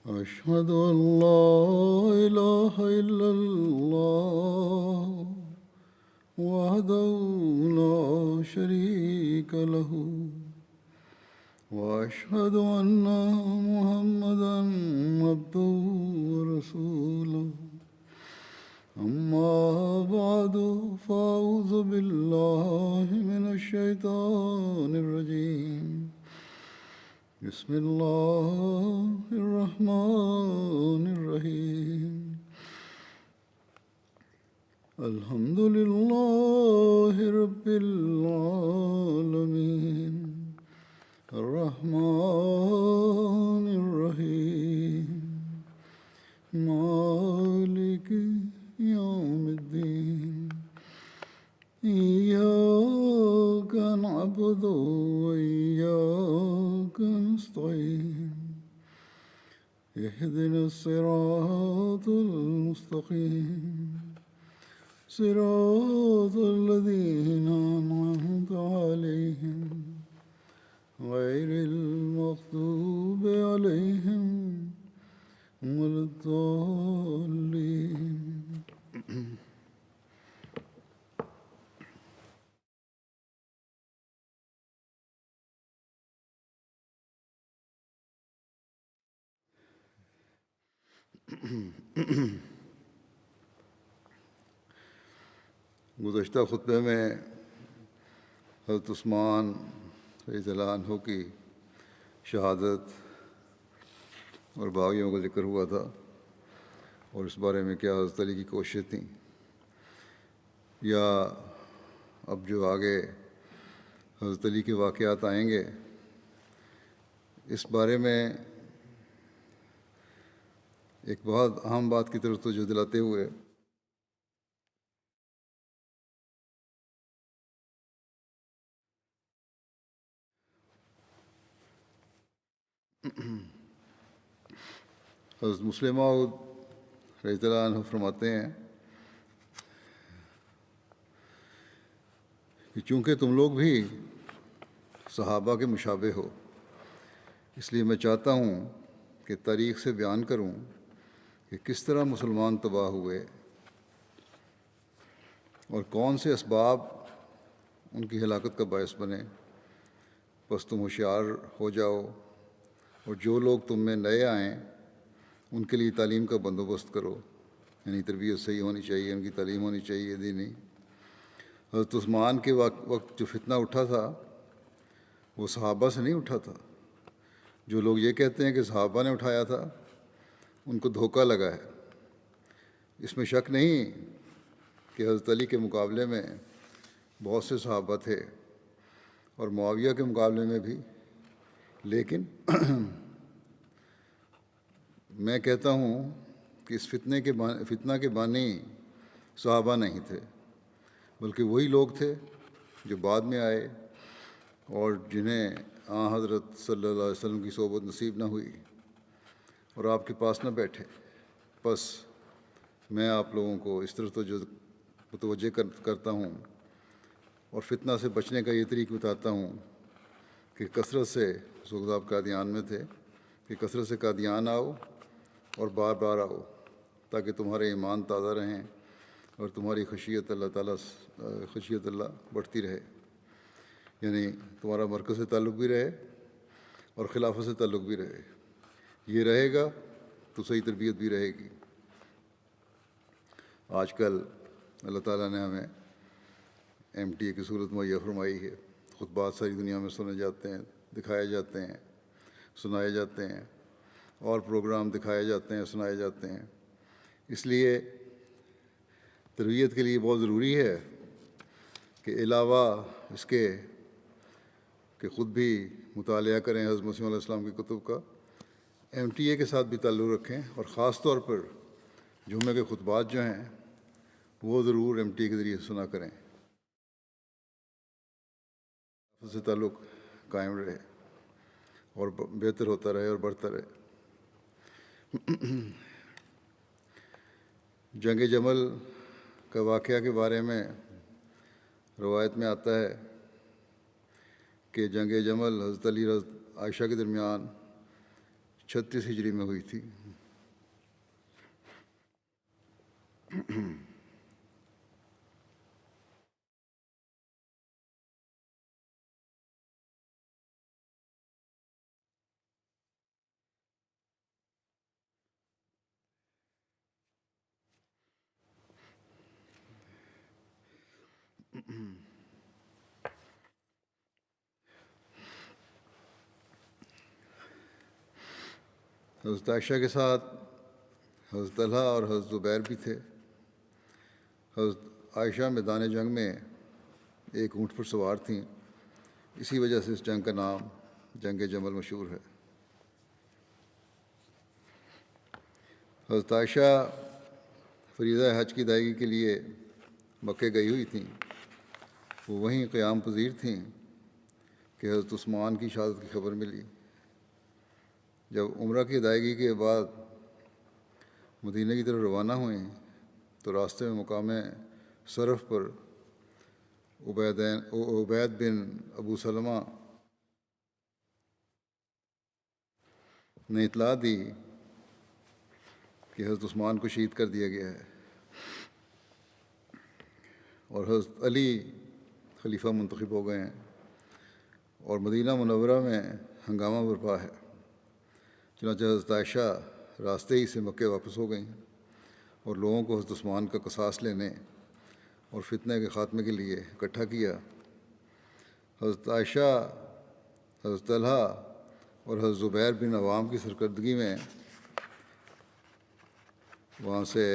أشهد أن لا إله إلا الله وحده لا شريك له وأشهد أن محمدا عبده ورسوله أما بعد فأعوذ بالله من الشيطان الرجيم بسم الله الرحمن الرحيم الحمد لله رب العالمين الرحمن الرحيم مالك يوم الدين إياك نعبد وإياك نستعين اهدنا الصراط المستقيم صراط الذين أنعمت عليهم غير المغضوب عليهم ولا الضالين. گزشتہ خطبے میں حضرت عثمان رضی اللہ عنہ کی شہادت اور باغیوں کا ذکر ہوا تھا، اور اس بارے میں کیا حضرت علی کی کوششیں تھیں، یا اب جو آگے حضرت علی کے واقعات آئیں گے اس بارے میں ایک بہت اہم بات کی طرف توجہ دلاتے ہوئے حضرت مسلم موعود رضی اللہ عنہ فرماتے ہیں کہ چونکہ تم لوگ بھی صحابہ کے مشابہ ہو، اس لیے میں چاہتا ہوں کہ تاریخ سے بیان کروں کہ کس طرح مسلمان تباہ ہوئے اور کون سے اسباب ان کی ہلاکت کا باعث بنے۔ بس تم ہوشیار ہو جاؤ، اور جو لوگ تم میں نئے آئیں ان کے لیے تعلیم کا بندوبست کرو، یعنی تربیت صحیح ہونی چاہیے، ان کی تعلیم ہونی چاہیے دینی۔ حضرت عثمان کے وقت جو فتنہ اٹھا تھا وہ صحابہ سے نہیں اٹھا تھا۔ جو لوگ یہ کہتے ہیں کہ صحابہ نے اٹھایا تھا ان کو دھوکہ لگا ہے۔ اس میں شک نہیں کہ حضرت علی کے مقابلے میں بہت سے صحابہ تھے اور معاویہ کے مقابلے میں بھی، لیکن میں کہتا ہوں کہ اس فتنہ کے بانی صحابہ نہیں تھے، بلکہ وہی لوگ تھے جو بعد میں آئے اور جنہیں حضرت صلی اللہ علیہ وسلم کی صحبت نصیب نہ ہوئی اور آپ کے پاس نہ بیٹھے۔ بس میں آپ لوگوں کو اس طرح متوجہ کرتا ہوں اور فتنہ سے بچنے کا یہ طریق بتاتا ہوں کہ کثرت سے صحابہ قادیان میں تھے کہ کثرت سے قادیان آؤ اور بار بار آؤ تاکہ تمہارے ایمان تازہ رہیں اور تمہاری خشیت اللہ بڑھتی رہے، یعنی تمہارا مرکز سے تعلق بھی رہے اور خلافت سے تعلق بھی رہے۔ یہ رہے گا تو صحیح تربیت بھی رہے گی۔ آج کل اللہ تعالیٰ نے ہمیں MTA کی صورت مہیا فرمائی ہے، خطبات ساری دنیا میں سنے جاتے ہیں، دکھائے جاتے ہیں، سنائے جاتے ہیں، اور پروگرام دکھائے جاتے ہیں، سنائے جاتے ہیں۔ اس لیے تربیت کے لیے بہت ضروری ہے کہ علاوہ اس کے کہ خود بھی مطالعہ کریں حضرت مسیح علیہ السلام کی کتب کا، MTA کے ساتھ بھی تعلق رکھیں، اور خاص طور پر جمعے کے خطبات جو ہیں وہ ضرور MTA کے ذریعے سنا کریں، اس سے تعلق قائم رہے اور بہتر ہوتا رہے اور بڑھتا رہے۔ جنگ جمل کا واقعہ کے بارے میں روایت میں آتا ہے کہ جنگ جمل حضرت علی عائشہ کے درمیان 36 ہجری میں ہوئی تھی۔ حضرت عائشہ کے ساتھ حضرت طلحہ اور حضرت زبیر بھی تھے۔ حضرت عائشہ میدان جنگ میں ایک اونٹ پر سوار تھیں، اسی وجہ سے اس جنگ کا نام جنگ جمل مشہور ہے۔ حضرت عائشہ فریضہ حج کی ادائیگی کے لیے مکے گئی ہوئی تھیں۔ وہ وہیں قیام پذیر تھیں کہ حضرت عثمان کی شہادت کی خبر ملی۔ جب عمرہ کی ادائیگی کے بعد مدینہ کی طرف روانہ ہوئیں تو راستے میں مقام صرف پر عبید بن ابو سلمہ نے اطلاع دی کہ حضرت عثمان کو شہید کر دیا گیا ہے اور حضرت علی خلیفہ منتخب ہو گئے ہیں اور مدینہ منورہ میں ہنگامہ برپا ہے۔ چنانچہ حضرت عائشہ راستے ہی سے مکے واپس ہو گئیں اور لوگوں کو حضرت عثمان کا قصاص لینے اور فتنہ کے خاتمے کے لیے اکٹھا کیا۔ حضرت عائشہ، حضرت طلحہ اور حضرت زبیر بن عوام کی سرکردگی میں وہاں سے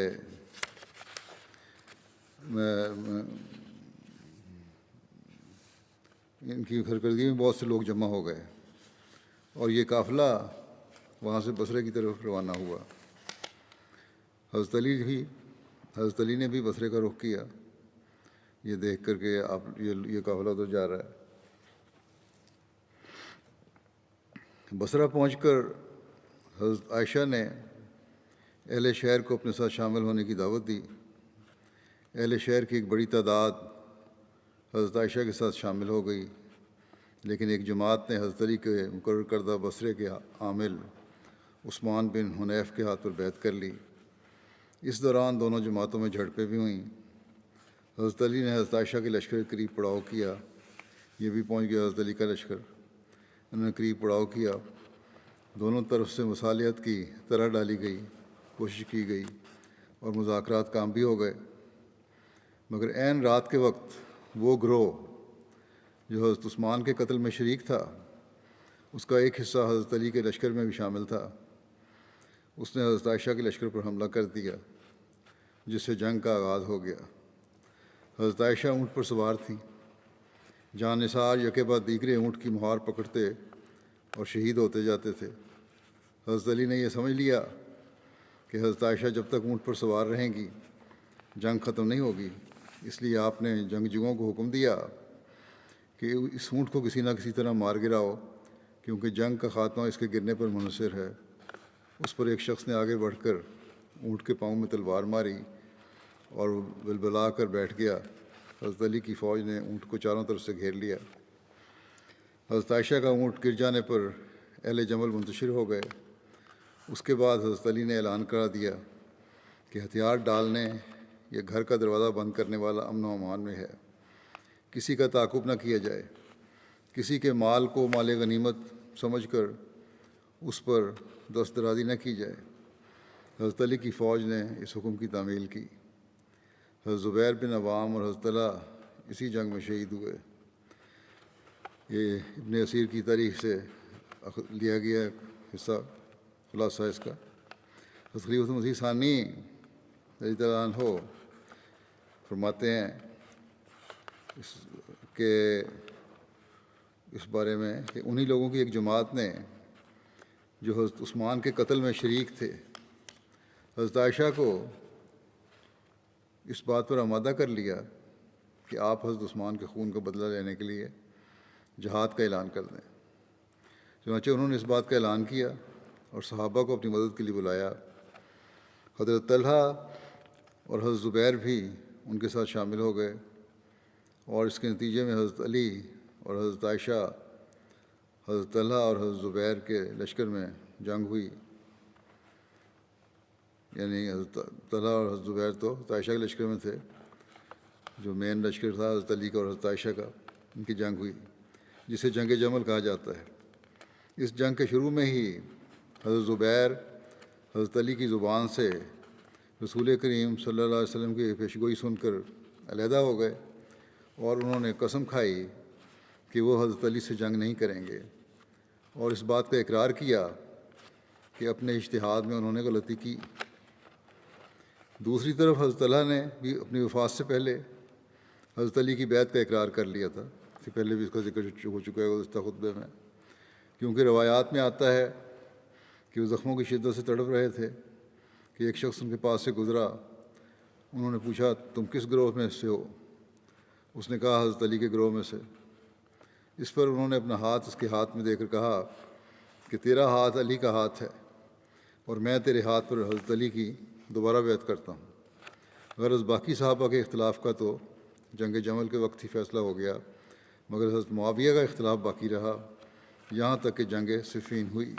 ان کی سرکردگی میں بہت سے لوگ جمع ہو گئے اور یہ قافلہ وہاں سے بصرے کی طرف روانہ ہوا۔ حضرت علی نے بھی بصرے کا رخ کیا، یہ دیکھ کر کہ یہ قافلہ تو جا رہا ہے۔ بصرہ پہنچ کر حضرت عائشہ نے اہل شہر کو اپنے ساتھ شامل ہونے کی دعوت دی۔ اہل شہر کی ایک بڑی تعداد حضرت عائشہ کے ساتھ شامل ہو گئی، لیکن ایک جماعت نے حضرت علی کے مقرر کردہ بصرے کے عامل عثمان بن حنیف کے ہاتھ پر بیعت کر لی۔ اس دوران دونوں جماعتوں میں جھڑپیں بھی ہوئیں۔ حضرت علی نے حضرت عائشہ کے لشکر کے قریب پڑاؤ کیا، یہ بھی پہنچ گیا حضرت علی کا لشکر، انہوں نے قریب پڑاؤ کیا۔ دونوں طرف سے مصالحت کی طرح ڈالی گئی، کوشش کی گئی اور مذاکرات کام بھی ہو گئے، مگر عین رات کے وقت وہ گروہ جو حضرت عثمان کے قتل میں شریک تھا، اس کا ایک حصہ حضرت علی کے لشکر میں بھی شامل تھا، اس نے حضرت عائشہ کے لشکر پر حملہ کر دیا، جس سے جنگ کا آغاز ہو گیا۔ حضرت عائشہ اونٹ پر سوار تھیں، جان نثار یکے بعد دیگرے اونٹ کی مہار پکڑتے اور شہید ہوتے جاتے تھے۔ حضرت علی نے یہ سمجھ لیا کہ حضرت عائشہ جب تک اونٹ پر سوار رہیں گی جنگ ختم نہیں ہوگی، اس لیے آپ نے جنگجوؤں کو حکم دیا کہ اس اونٹ کو کسی نہ کسی طرح مار گراؤ، کیونکہ جنگ کا خاتمہ اس کے گرنے پر منحصر ہے۔ اس پر ایک شخص نے آگے بڑھ کر اونٹ کے پاؤں میں تلوار ماری اور وہ بلبلا کر بیٹھ گیا۔ حضرت علی کی فوج نے اونٹ کو چاروں طرف سے گھیر لیا۔ حضرت عائشہ کا اونٹ گر جانے پر اہل جمل منتشر ہو گئے۔ اس کے بعد حضرت علی نے اعلان کرا دیا کہ ہتھیار ڈالنے یا گھر کا دروازہ بند کرنے والا امن و امان میں ہے، کسی کا تعاقب نہ کیا جائے، کسی کے مال کو مال غنیمت سمجھ کر اس پر دست درازی نہ کی جائے۔ حضرت علی کی فوج نے اس حکم کی تعمیل کی۔ حضرت زبیر بن عوام اور حضرت طلحہ اسی جنگ میں شہید ہوئے۔ یہ ابن اسیر کی تاریخ سے لیا گیا حصہ، خلاصہ اس کا۔ حضرت خلیفۃ المسیح ثانی رضی اللہ عنہ فرماتے ہیں کہ اس بارے میں کہ انہی لوگوں کی ایک جماعت نے جو حضرت عثمان کے قتل میں شریک تھے، حضرت عائشہ کو اس بات پر آمادہ کر لیا کہ آپ حضرت عثمان کے خون کا بدلہ لینے کے لیے جہاد کا اعلان کر دیں۔ چنانچہ انہوں نے اس بات کا اعلان کیا اور صحابہ کو اپنی مدد کے لیے بلایا۔ حضرت طلحہ اور حضرت زبیر بھی ان کے ساتھ شامل ہو گئے اور اس کے نتیجے میں حضرت علی اور حضرت عائشہ حضرت طلحہ اور حضرت زبیر کے لشکر میں جنگ ہوئی، یعنی حضرت طلحہ اور حضرت زبیر تو حضرت عائشہ کے لشکر میں تھے، جو مین لشکر تھا حضرت علی کا اور حضرت عائشہ کا، ان کی جنگ ہوئی جسے جنگ جمل کہا جاتا ہے۔ اس جنگ کے شروع میں ہی حضرت زبیر حضرت علی کی زبان سے رسول کریم صلی اللہ علیہ وسلم کی پیشگوئی سن کر علیحدہ ہو گئے، اور انہوں نے قسم کھائی کہ وہ حضرت علی سے جنگ نہیں کریں گے، اور اس بات کا اقرار کیا کہ اپنے اجتہاد میں انہوں نے غلطی کی۔ دوسری طرف حضرت طلحہ نے بھی اپنی وفات سے پہلے حضرت علی کی بیعت کا اقرار کر لیا تھا، اس سے پہلے بھی اس کا ذکر ہو چکا ہے گزشتہ خطبے میں، کیونکہ روایات میں آتا ہے کہ وہ زخموں کی شدت سے تڑپ رہے تھے کہ ایک شخص ان کے پاس سے گزرا۔ انہوں نے پوچھا تم کس گروہ میں سے ہو؟ اس نے کہا حضرت علی کے گروہ میں سے۔ اس پر انہوں نے اپنا ہاتھ اس کے ہاتھ میں دے کر کہا کہ تیرا ہاتھ علی کا ہاتھ ہے، اور میں تیرے ہاتھ پر حضرت علی کی دوبارہ بیعت کرتا ہوں۔ غرض باقی صحابہ کے اختلاف کا تو جنگ جمل کے وقت ہی فیصلہ ہو گیا، مگر حضرت معاویہ کا اختلاف باقی رہا یہاں تک کہ جنگ صفین ہوئی۔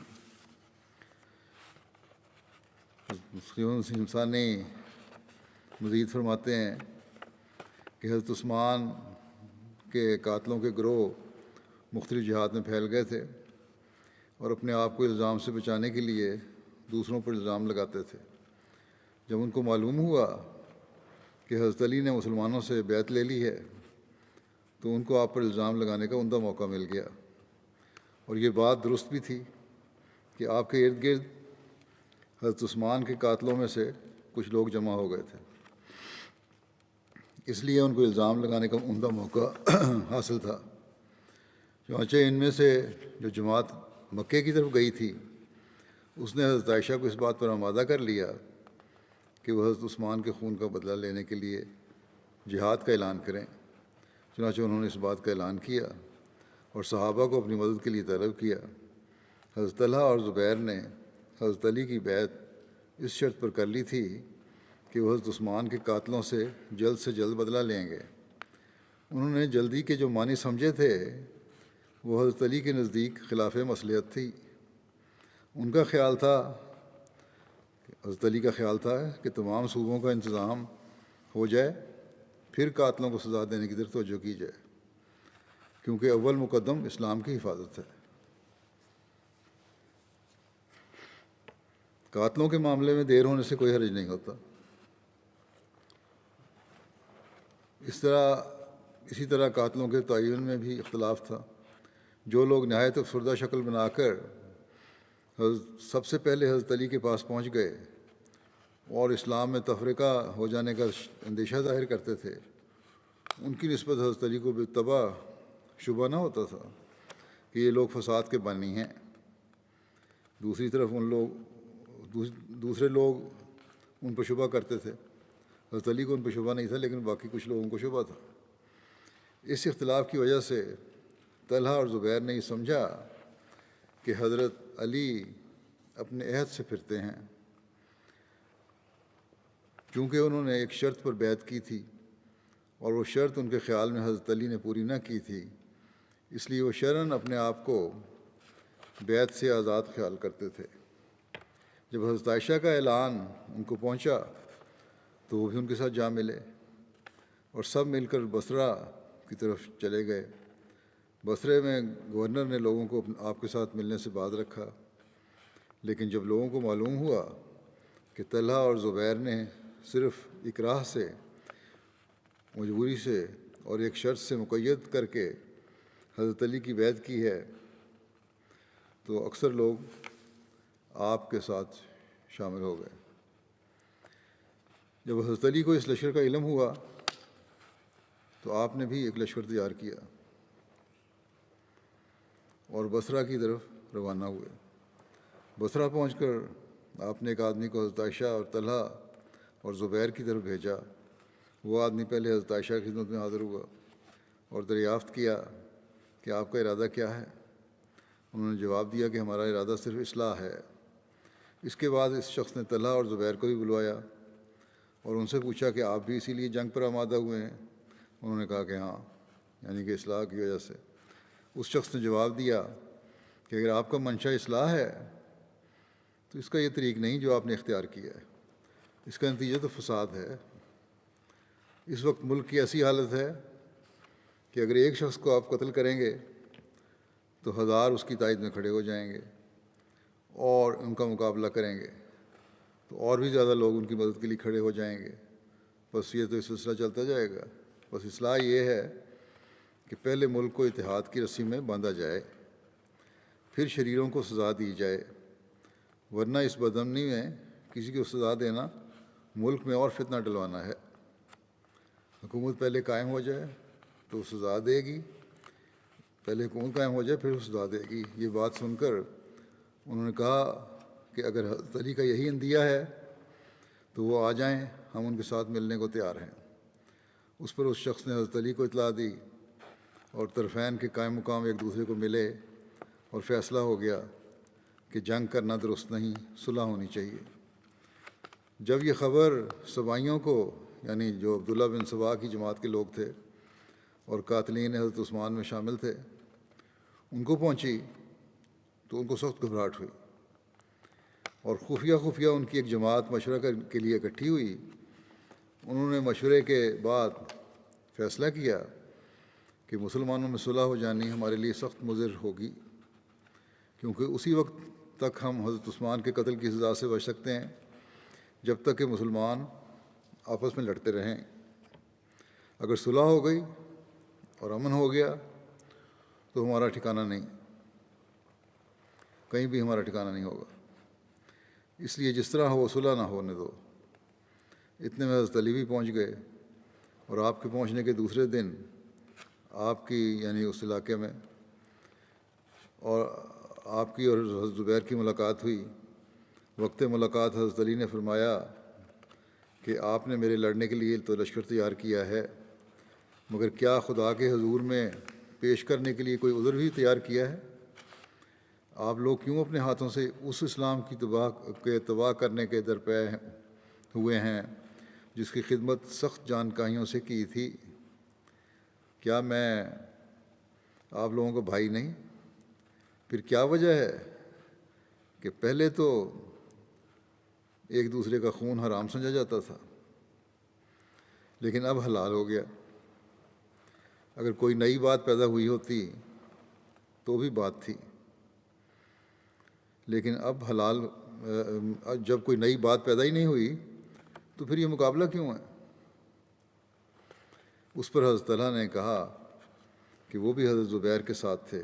مسلم ثانی مزید فرماتے ہیں کہ حضرت عثمان کے قاتلوں کے گروہ مختلف جہات میں پھیل گئے تھے اور اپنے آپ کو الزام سے بچانے کے لیے دوسروں پر الزام لگاتے تھے۔ جب ان کو معلوم ہوا کہ حضرت علی نے مسلمانوں سے بیعت لے لی ہے تو ان کو آپ پر الزام لگانے کا عمدہ موقع مل گیا، اور یہ بات درست بھی تھی کہ آپ کے ارد گرد حضرت عثمان کے قاتلوں میں سے کچھ لوگ جمع ہو گئے تھے، اس لیے ان کو الزام لگانے کا عمدہ موقع حاصل تھا۔ چنانچہ ان میں سے جو جماعت مکے کی طرف گئی تھی اس نے حضرت عائشہ کو اس بات پر آمادہ کر لیا کہ وہ حضرت عثمان کے خون کا بدلہ لینے کے لیے جہاد کا اعلان کریں۔ چنانچہ انہوں نے اس بات کا اعلان کیا اور صحابہ کو اپنی مدد کے لیے طلب کیا۔ حضرت طلحہ اور زبیر نے حضرت علی کی بیعت اس شرط پر کر لی تھی کہ وہ حضرت عثمان کے قاتلوں سے جلد بدلہ لیں گے۔ انہوں نے جلدی کے جو معنی سمجھے تھے وہ حضرت علی کے نزدیک خلاف مصلحت تھی۔ ان کا خیال تھا، حضرت علی کا خیال تھا کہ تمام صوبوں کا انتظام ہو جائے پھر قاتلوں کو سزا دینے کی طرف توجہ کی جائے، کیونکہ اول مقدم اسلام کی حفاظت ہے۔ قاتلوں کے معاملے میں دیر ہونے سے کوئی حرج نہیں ہوتا۔ اسی طرح قاتلوں کے تعین میں بھی اختلاف تھا۔ جو لوگ نہایت افسردہ شکل بنا کر سب سے پہلے حضرت علی کے پاس پہنچ گئے اور اسلام میں تفرقہ ہو جانے کا اندیشہ ظاہر کرتے تھے، ان کی نسبت حضرت علی کو بالطبع شبہ نہ ہوتا تھا کہ یہ لوگ فساد کے بانی ہیں۔ دوسری طرف دوسرے لوگ ان پر شبہ کرتے تھے۔ حضرت علی کو ان پر شبہ نہیں تھا، لیکن باقی کچھ لوگوں کو شبہ تھا۔ اس اختلاف کی وجہ سے طلحہ اور زبیر نے یہ سمجھا کہ حضرت علی اپنے عہد سے پھرتے ہیں، چونکہ انہوں نے ایک شرط پر بیعت کی تھی اور وہ شرط ان کے خیال میں حضرت علی نے پوری نہ کی تھی، اس لیے وہ شرعاً اپنے آپ کو بیعت سے آزاد خیال کرتے تھے۔ جب حضرت عائشہ کا اعلان ان کو پہنچا تو وہ بھی ان کے ساتھ جا ملے اور سب مل کر بصرہ کی طرف چلے گئے۔ بصرے میں گورنر نے لوگوں کو آپ کے ساتھ ملنے سے باز رکھا، لیکن جب لوگوں کو معلوم ہوا کہ طلحہ اور زبیر نے صرف اکراہ سے، مجبوری سے اور ایک شرط سے مقید کر کے حضرت علی کی بیعت کی ہے، تو اکثر لوگ آپ کے ساتھ شامل ہو گئے۔ جب حضرت علی کو اس لشکر کا علم ہوا تو آپ نے بھی ایک لشکر تیار کیا اور بصرہ کی طرف روانہ ہوئے۔ بصرہ پہنچ کر آپ نے ایک آدمی کو حضرت عائشہ اور طلحہ اور زبیر کی طرف بھیجا۔ وہ آدمی پہلے حضرت عائشہ کی خدمت میں حاضر ہوا اور دریافت کیا کہ آپ کا ارادہ کیا ہے۔ انہوں نے جواب دیا کہ ہمارا ارادہ صرف اصلاح ہے۔ اس کے بعد اس شخص نے طلحہ اور زبیر کو بھی بلوایا اور ان سے پوچھا کہ آپ بھی اسی لیے جنگ پر آمادہ ہوئے ہیں؟ انہوں نے کہا کہ ہاں، یعنی کہ اصلاح کی وجہ سے۔ اس شخص نے جواب دیا کہ اگر آپ کا منشا اصلاح ہے تو اس کا یہ طریق نہیں جو آپ نے اختیار کیا ہے، اس کا نتیجہ تو فساد ہے۔ اس وقت ملک کی ایسی حالت ہے کہ اگر ایک شخص کو آپ قتل کریں گے تو 1000 اس کی تائید میں کھڑے ہو جائیں گے اور ان کا مقابلہ کریں گے، تو اور بھی زیادہ لوگ ان کی مدد کے لیے کھڑے ہو جائیں گے۔ بس یہ تو اس سلسلہ چلتا جائے گا۔ بس اصلاح یہ ہے کہ پہلے ملک کو اتحاد کی رسی میں باندھا جائے، پھر شریروں کو سزا دی جائے، ورنہ اس بدامنی میں کسی کو سزا دینا ملک میں اور فتنہ ڈلوانا ہے۔ حکومت پہلے قائم ہو جائے تو سزا دے گی، پہلے حکومت قائم ہو جائے پھر سزا دے گی۔ یہ بات سن کر انہوں نے کہا کہ اگر حضرت علی کا یہی اندیہ ہے تو وہ آ جائیں، ہم ان کے ساتھ ملنے کو تیار ہیں۔ اس پر اس شخص نے حضرت علی کو اطلاع دی اور طرفین کے قائم مقام ایک دوسرے کو ملے اور فیصلہ ہو گیا کہ جنگ کرنا درست نہیں، صلح ہونی چاہیے۔ جب یہ خبر سبائیوں کو، یعنی جو عبداللہ بن سبا کی جماعت کے لوگ تھے اور قاتلین حضرت عثمان میں شامل تھے، ان کو پہنچی تو ان کو سخت گھبراہٹ ہوئی اور خفیہ ان کی ایک جماعت مشورہ کے لیے اکٹھی ہوئی۔ انہوں نے مشورے کے بعد فیصلہ کیا کہ مسلمانوں میں صلح ہو جانی ہمارے لیے سخت مضر ہوگی، کیونکہ اسی وقت تک ہم حضرت عثمان کے قتل کی سزا سے بچ سکتے ہیں جب تک کہ مسلمان آپس میں لڑتے رہیں۔ اگر صلح ہو گئی اور امن ہو گیا تو ہمارا ٹھکانہ نہیں، کہیں بھی ہمارا ٹھکانہ نہیں ہوگا، اس لیے جس طرح ہو صلح نہ ہونے دو۔ اتنے میں حضرت علی بھی پہنچ گئے اور آپ کے پہنچنے کے دوسرے دن آپ کی، یعنی اس علاقے میں، اور آپ کی اور حضرت زبیر کی ملاقات ہوئی۔ وقت ملاقات حضرت علی نے فرمایا کہ آپ نے میرے لڑنے کے لیے تو لشکر تیار کیا ہے، مگر کیا خدا کے حضور میں پیش کرنے کے لیے کوئی عذر بھی تیار کیا ہے؟ آپ لوگ کیوں اپنے ہاتھوں سے اس اسلام کی تباہ کرنے کے درپے ہوئے ہیں جس کی خدمت سخت جانکاہیوں سے کی تھی؟ کیا میں آپ لوگوں کا بھائی نہیں؟ پھر کیا وجہ ہے کہ پہلے تو ایک دوسرے کا خون حرام سمجھا جاتا تھا لیکن اب حلال ہو گیا؟ اگر کوئی نئی بات پیدا ہوئی ہوتی تو بھی بات تھی، لیکن اب حلال، جب کوئی نئی بات پیدا ہی نہیں ہوئی تو پھر یہ مقابلہ کیوں ہے؟ اس پر حضرت طلحہ نے کہا کہ وہ بھی حضرت زبیر کے ساتھ تھے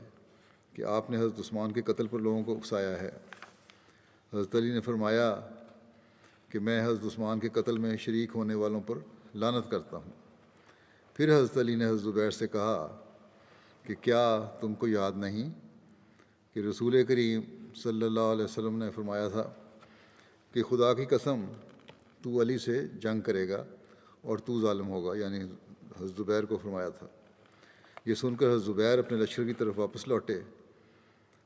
کہ آپ نے حضرت عثمان کے قتل پر لوگوں کو اکسایا ہے۔ حضرت علی نے فرمایا کہ میں حضرت عثمان کے قتل میں شریک ہونے والوں پر لعنت کرتا ہوں۔ پھر حضرت علی نے حضرت زبیر سے کہا کہ کیا تم کو یاد نہیں کہ رسول کریم صلی اللہ علیہ وسلم نے فرمایا تھا کہ خدا کی قسم تو علی سے جنگ کرے گا اور تو ظالم ہوگا، یعنی حضرت زبیر کو فرمایا تھا۔ یہ سن کر حضرت زبیر اپنے لشکر کی طرف واپس لوٹے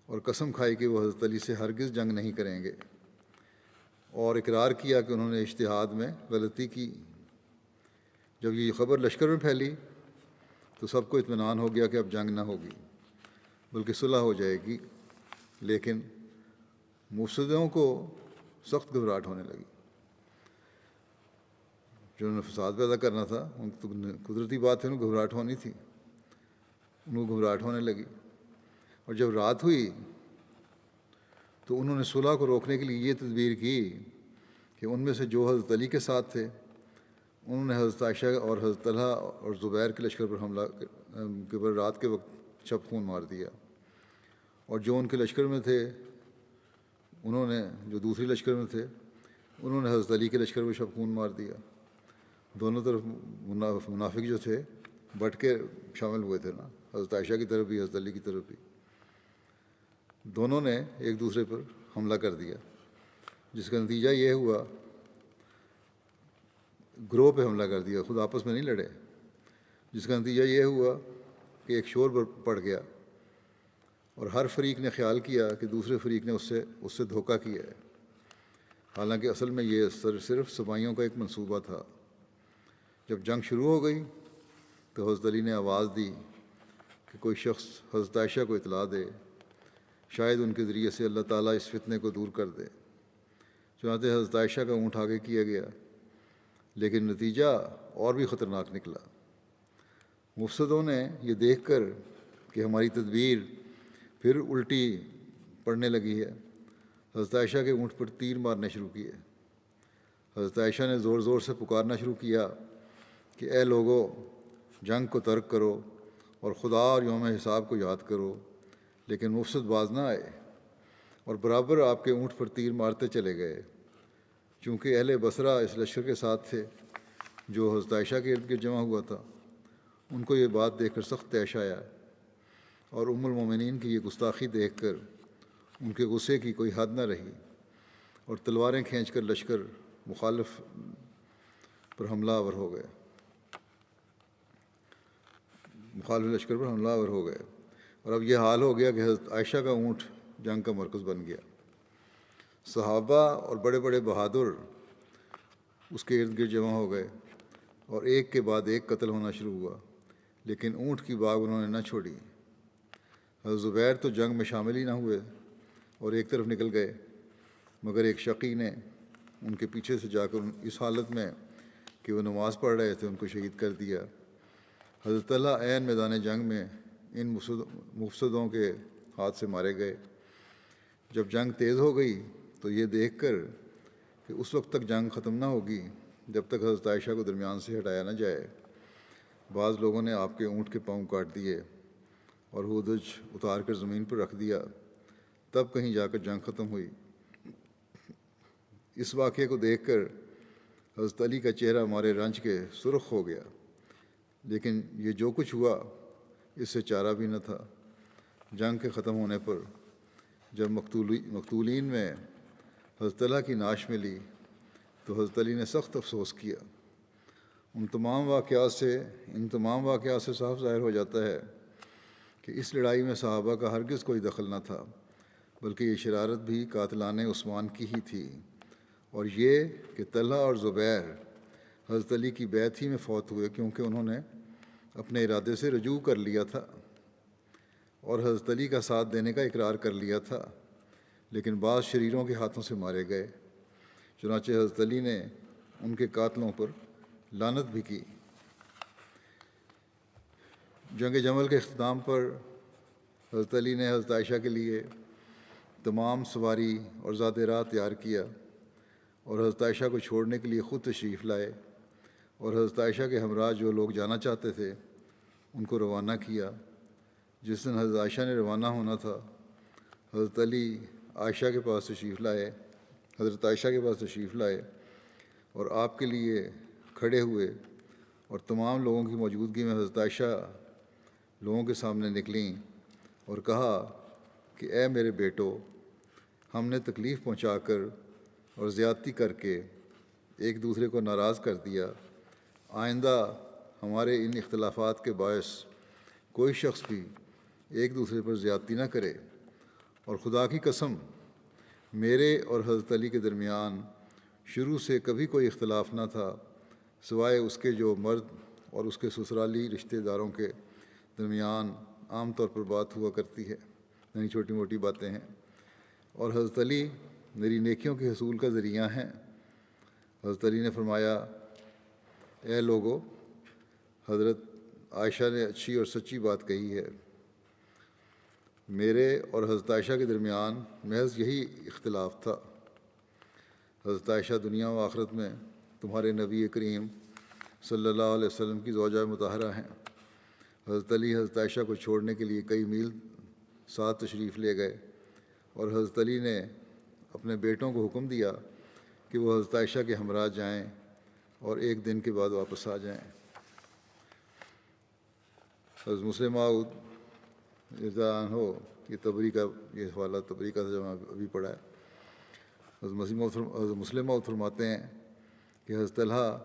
اور قسم کھائی کہ وہ حضرت علی سے ہرگز جنگ نہیں کریں گے، اور اقرار کیا کہ انہوں نے اجتہاد میں غلطی کی۔ جب یہ خبر لشکر میں پھیلی تو سب کو اطمینان ہو گیا کہ اب جنگ نہ ہوگی بلکہ صلح ہو جائے گی، لیکن مفسدوں کو سخت گھبراہٹ ہونے لگی۔ جنہوں نے فساد پیدا کرنا تھا ان کو قدرتی بات ہے، ان کو گھبراہٹ ہونی تھی، ان کو گھبراہٹ ہونے لگی۔ اور جب رات ہوئی تو انہوں نے صلح کو روکنے کے لیے یہ تدبیر کی کہ ان میں سے جو حضرت علی کے ساتھ تھے انہوں نے حضرت عائشہ اور حضرت طلحہ اور زبیر کے لشکر پر حملہ کے پر رات کے وقت چھپ خون مار دیا، اور جو ان کے لشکر میں تھے انہوں نے، جو دوسری لشکر میں تھے انہوں نے حضرت علی کے لشکر میں چھپ خون مار دیا۔ دونوں طرف منافق جو تھے بٹ کے شامل ہوئے تھے نا، حضرت عائشہ کی طرف بھی حضرت علی کی طرف بھی، دونوں نے ایک دوسرے پر حملہ کر دیا، جس کا نتیجہ یہ ہوا، گروہ پہ حملہ کر دیا، خود آپس میں نہیں لڑے، جس کا نتیجہ یہ ہوا کہ ایک شور پڑ گیا اور ہر فریق نے خیال کیا کہ دوسرے فریق نے اس سے دھوکہ کیا ہے، حالانکہ اصل میں یہ صرف سپاہیوں کا ایک منصوبہ تھا۔ جب جنگ شروع ہو گئی تو حضرت علی نے آواز دی کہ کوئی شخص حضرت عائشہ کو اطلاع دے، شاید ان کے ذریعے سے اللہ تعالیٰ اس فتنے کو دور کر دے۔ چنانچہ حضرت عائشہ کا اونٹ آگے کیا گیا، لیکن نتیجہ اور بھی خطرناک نکلا۔ مفسدوں نے یہ دیکھ کر کہ ہماری تدبیر پھر الٹی پڑنے لگی ہے، حضرت عائشہ کے اونٹ پر تیر مارنے شروع کیے۔ حضرت عائشہ نے زور زور سے پکارنا شروع کیا کہ اے لوگو، جنگ کو ترک کرو اور خدا اور یوم حساب کو یاد کرو، لیکن مفسد باز نہ آئے اور برابر آپ کے اونٹ پر تیر مارتے چلے گئے۔ چونکہ اہل بصرہ اس لشکر کے ساتھ تھے جو حضرت عائشہ کے ارد گرد جمع ہوا تھا، ان کو یہ بات دیکھ کر سخت طیش آیا، اور ام المومنین کی یہ گستاخی دیکھ کر ان کے غصے کی کوئی حد نہ رہی، اور تلواریں کھینچ کر لشکر مخالف پر حملہ آور ہو گئے اور اب یہ حال ہو گیا کہ حضرت عائشہ کا اونٹ جنگ کا مرکز بن گیا۔ صحابہ اور بڑے بڑے بہادر اس کے ارد گرد جمع ہو گئے اور ایک کے بعد ایک قتل ہونا شروع ہوا، لیکن اونٹ کی باغ انہوں نے نہ چھوڑی۔ حضرت زبیر تو جنگ میں شامل ہی نہ ہوئے اور ایک طرف نکل گئے، مگر ایک شقی نے ان کے پیچھے سے جا کر اس حالت میں کہ وہ نماز پڑھ رہے تھے ان کو شہید کر دیا۔ حضرت طلحہ عین میدان جنگ میں ان مفسدوں کے ہاتھ سے مارے گئے۔ جب جنگ تیز ہو گئی تو یہ دیکھ کر کہ اس وقت تک جنگ ختم نہ ہوگی جب تک حضرت عائشہ کو درمیان سے ہٹایا نہ جائے، بعض لوگوں نے آپ کے اونٹ کے پاؤں کاٹ دیے اور ہودج اتار کر زمین پر رکھ دیا، تب کہیں جا کر جنگ ختم ہوئی۔ اس واقعے کو دیکھ کر حضرت علی کا چہرہ مارے رنج کے سرخ ہو گیا، لیکن یہ جو کچھ ہوا اس سے چارہ بھی نہ تھا۔ جنگ کے ختم ہونے پر جب مقتولین میں حضرت طلحہ کی نعش ملی تو حضرت علی نے سخت افسوس کیا۔ ان تمام واقعات سے صاف ظاہر ہو جاتا ہے کہ اس لڑائی میں صحابہ کا ہرگز کوئی دخل نہ تھا، بلکہ یہ شرارت بھی قاتلان عثمان کی ہی تھی، اور یہ کہ طلحہ اور زبیر حضرت علی کی بیعت ہی میں فوت ہوئے کیونکہ انہوں نے اپنے ارادے سے رجوع کر لیا تھا اور حضرت علی کا ساتھ دینے کا اقرار کر لیا تھا، لیکن بعض شریروں کے ہاتھوں سے مارے گئے۔ چنانچہ حضرت علی نے ان کے قاتلوں پر لعنت بھی کی۔ جنگ جمل کے اختتام پر حضرت علی نے حضرت عائشہ کے لیے تمام سواری اور ذات راہ تیار کیا اور حضرت عائشہ کو چھوڑنے کے لیے خود تشریف لائے، اور حضرت عائشہ کے ہمراہ جو لوگ جانا چاہتے تھے ان کو روانہ کیا۔ جس دن حضرت عائشہ نے روانہ ہونا تھا، حضرت علی حضرت عائشہ کے پاس تشریف لائے اور آپ کے لیے کھڑے ہوئے، اور تمام لوگوں کی موجودگی میں حضرت عائشہ لوگوں کے سامنے نکلیں اور کہا کہ اے میرے بیٹو، ہم نے تکلیف پہنچا کر اور زیادتی کر کے ایک دوسرے کو ناراض کر دیا۔ آئندہ ہمارے ان اختلافات کے باعث کوئی شخص بھی ایک دوسرے پر زیادتی نہ کرے، اور خدا کی قسم میرے اور حضرت علی کے درمیان شروع سے کبھی کوئی اختلاف نہ تھا سوائے اس کے جو مرد اور اس کے سسرالی رشتہ داروں کے درمیان عام طور پر بات ہوا کرتی ہے، یعنی چھوٹی موٹی باتیں ہیں، اور حضرت علی میری نیکیوں کے حصول کا ذریعہ ہیں۔ حضرت علی نے فرمایا، اے لوگو، حضرت عائشہ نے اچھی اور سچی بات کہی ہے، میرے اور حضرت عائشہ کے درمیان محض یہی اختلاف تھا۔ حضرت عائشہ دنیا و آخرت میں تمہارے نبی کریم صلی اللہ علیہ وسلم کی زوجہ مطہرہ ہیں۔ حضرت علی حضرت عائشہ کو چھوڑنے کے لیے کئی میل ساتھ تشریف لے گئے، اور حضرت علی نے اپنے بیٹوں کو حکم دیا کہ وہ حضرت عائشہ کے ہمراہ جائیں اور ایک دن کے بعد واپس آ جائیں۔ حضرت مسلم موعود رضی اللہ عنہ، یہ حوالہ تبری کا جو میں ابھی پڑھا ہے، حضرت مسلم موعود فرماتے ہیں کہ حضرت طلحہ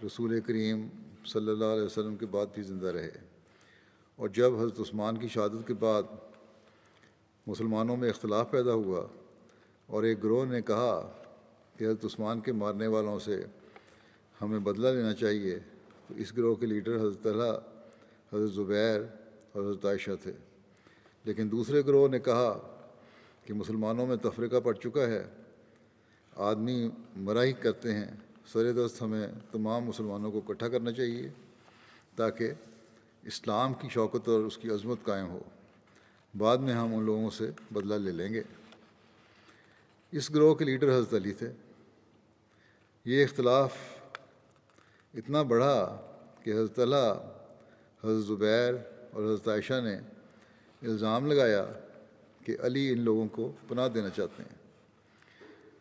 رسول کریم صلی اللہ علیہ وسلم کے بعد بھی زندہ رہے، اور جب حضرت عثمان کی شہادت کے بعد مسلمانوں میں اختلاف پیدا ہوا اور ایک گروہ نے کہا کہ حضرت عثمان کے مارنے والوں سے ہمیں بدلہ لینا چاہیے، تو اس گروہ کے لیڈر حضرت طلحہ، حضرت زبیر اور حضرت عائشہ تھے۔ لیکن دوسرے گروہ نے کہا کہ مسلمانوں میں تفرقہ پڑ چکا ہے، آدمی مرائی کرتے ہیں، سر دست ہمیں تمام مسلمانوں کو اکٹھا کرنا چاہیے تاکہ اسلام کی شوکت اور اس کی عظمت قائم ہو۔ بعد میں ہم ان لوگوں سے بدلہ لے لیں گے۔ اس گروہ کے لیڈر حضرت علی تھے۔ یہ اختلاف اتنا بڑھا کہ حضرت طلحہ، حضرت زبیر اور حضرت عائشہ نے الزام لگایا کہ علی ان لوگوں کو پناہ دینا چاہتے ہیں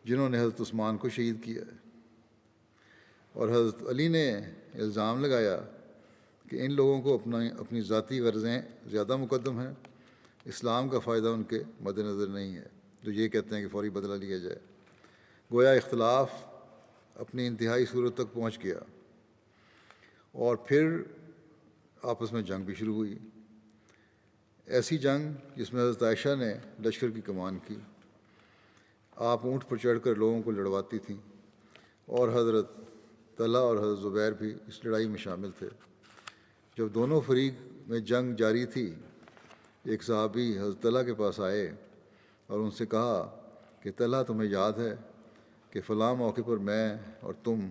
جنہوں نے حضرت عثمان کو شہید کیا ہے، اور حضرت علی نے الزام لگایا کہ ان لوگوں کو اپنی ذاتی غرضیں زیادہ مقدم ہیں، اسلام کا فائدہ ان کے مد نظر نہیں ہے، جو یہ کہتے ہیں کہ فوری بدلہ لیا جائے۔ گویا اختلاف اپنی انتہائی صورت تک پہنچ گیا اور پھر آپس میں جنگ بھی شروع ہوئی۔ ایسی جنگ جس میں حضرت عائشہ نے لشکر کی کمان کی، آپ اونٹ پر چڑھ کر لوگوں کو لڑواتی تھیں، اور حضرت طلحہ اور حضرت زبیر بھی اس لڑائی میں شامل تھے۔ جب دونوں فریق میں جنگ جاری تھی، ایک صحابی حضرت طلحہ کے پاس آئے اور ان سے کہا کہ طلحہ، تمہیں یاد ہے کہ فلاں موقع پر میں اور تم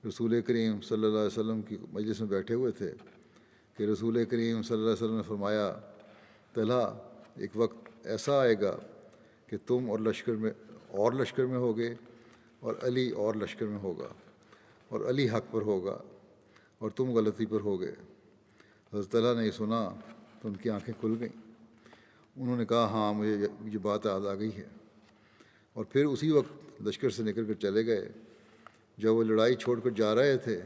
رسول کریم صلی اللہ علیہ وسلم کی مجلس میں بیٹھے ہوئے تھے کہ رسول کریم صلی اللہ علیہ وسلم نے فرمایا، طلحہ، ایک وقت ایسا آئے گا کہ تم اور لشکر میں ہوگے، اور علی اور لشکر میں ہوگا، اور علی حق پر ہوگا اور تم غلطی پر ہوگے۔ حضرت طلحہ نے یہ سنا تو ان کی آنکھیں کھل گئیں۔ انہوں نے کہا، ہاں، مجھے یہ بات یاد آ گئی ہے، اور پھر اسی وقت لشکر سے نکل کر چلے گئے۔ جب وہ لڑائی چھوڑ کر جا رہے تھے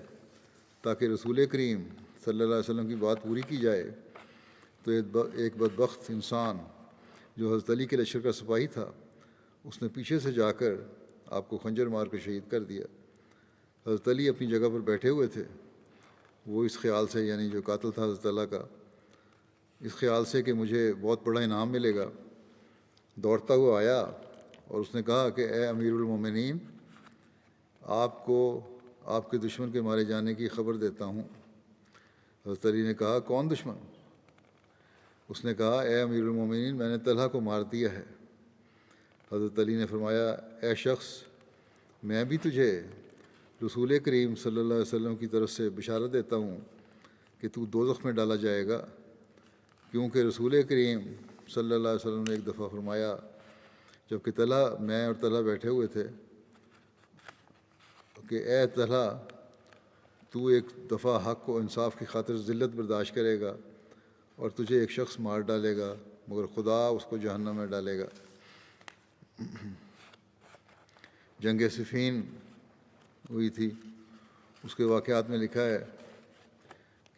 تاکہ رسول کریم صلی اللہ علیہ وسلم کی بات پوری کی جائے، تو ایک بدبخت انسان جو حضرت علی کے لشکر کا سپاہی تھا، اس نے پیچھے سے جا کر آپ کو خنجر مار کر شہید کر دیا۔ حضرت علی اپنی جگہ پر بیٹھے ہوئے تھے۔ وہ اس خیال سے، یعنی جو قاتل تھا حضرت طلحہ کا، اس خیال سے کہ مجھے بہت بڑا انعام ملے گا، دوڑتا ہوا آیا اور اس نے کہا کہ اے امیر المومنین، آپ کو آپ کے دشمن کے مارے جانے کی خبر دیتا ہوں۔ حضرت علی نے کہا، کون دشمن؟ اس نے کہا، اے امیر المومنین، میں نے طلحہ کو مار دیا ہے۔ حضرت علی نے فرمایا، اے شخص، میں بھی تجھے رسول کریم صلی اللہ علیہ وسلم کی طرف سے بشارت دیتا ہوں کہ تو دوزخ میں ڈالا جائے گا، کیونکہ رسول کریم صلی اللہ علیہ وسلم نے ایک دفعہ فرمایا، جب کہ میں اور طلحہ بیٹھے ہوئے تھے، کہ اے طلحہ، تو ایک دفعہ حق و انصاف کی خاطر ذلت برداشت کرے گا اور تجھے ایک شخص مار ڈالے گا، مگر خدا اس کو جہنم میں ڈالے گا۔ جنگ صفین ہوئی تھی، اس کے واقعات میں لکھا ہے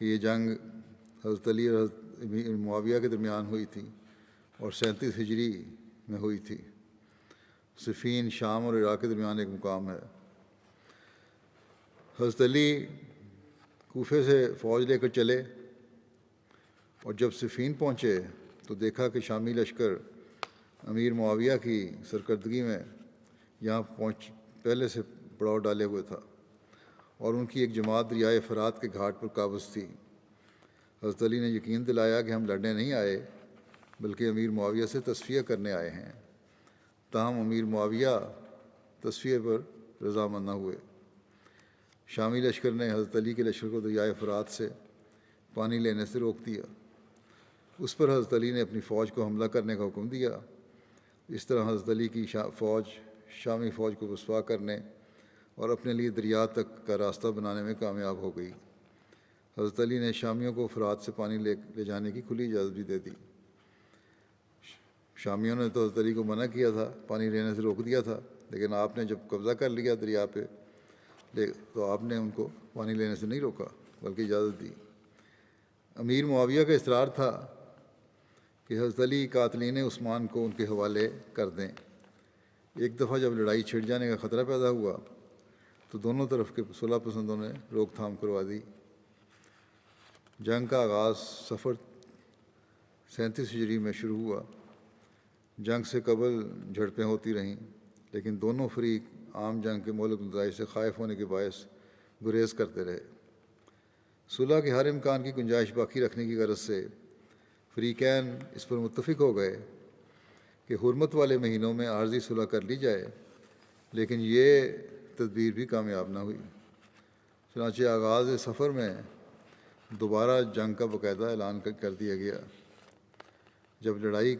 کہ یہ جنگ حضرت علی اور حضرت معاویہ کے درمیان ہوئی تھی اور 37 ہجری میں ہوئی تھی۔ صفین شام اور عراق کے درمیان ایک مقام ہے۔ حضرت علی کوفے سے فوج لے کر چلے، اور جب صفین پہنچے تو دیکھا کہ شامی لشکر امیر معاویہ کی سرکردگی میں یہاں پہلے سے پڑاؤ ڈالے ہوئے تھا، اور ان کی ایک جماعت دریائے فرات کے گھاٹ پر قابض تھی۔ حضرت علی نے یقین دلایا کہ ہم لڑنے نہیں آئے بلکہ امیر معاویہ سے تصفیہ کرنے آئے ہیں۔ تاہم امیر معاویہ تصفیہ پر رضامند نہ ہوئے۔ شامی لشکر نے حضرت علی کے لشکر کو دریائے فرات سے پانی لینے سے روک دیا۔ اس پر حضرت علی نے اپنی فوج کو حملہ کرنے کا حکم دیا۔ اس طرح حضرت علی کی فوج شامی فوج کو رسوا کرنے اور اپنے لیے دریا تک کا راستہ بنانے میں کامیاب ہو گئی۔ حضرت علی نے شامیوں کو فرات سے پانی لے جانے کی کھلی اجازت بھی دے دی۔ شامیوں نے تو حضرت علی کو منع کیا تھا، پانی لینے سے روک دیا تھا، لیکن آپ نے جب قبضہ کر لیا دریا پہ تو آپ نے ان کو پانی لینے سے نہیں روکا بلکہ اجازت دی۔ امیر معاویہ کا اصرار تھا کہ حضرت علی قاتلین عثمان کو ان کے حوالے کر دیں۔ ایک دفعہ جب لڑائی چھڑ جانے کا خطرہ پیدا ہوا تو دونوں طرف کے صلح پسندوں نے روک تھام کروا دی۔ جنگ کا آغاز صفر 37 ہجری میں شروع ہوا۔ جنگ سے قبل جھڑپیں ہوتی رہیں، لیکن دونوں فریق عام جنگ کے مہلک نتائج سے خائف ہونے کے باعث گریز کرتے رہے۔ صلح کے ہر امکان کی گنجائش باقی رکھنے کی غرض سے فریقین اس پر متفق ہو گئے کہ حرمت والے مہینوں میں عارضی صلح کر لی جائے، لیکن یہ تدبیر بھی کامیاب نہ ہوئی۔ چنانچہ آغاز سفر میں دوبارہ جنگ کا باقاعدہ اعلان کر دیا گیا۔ جب لڑائی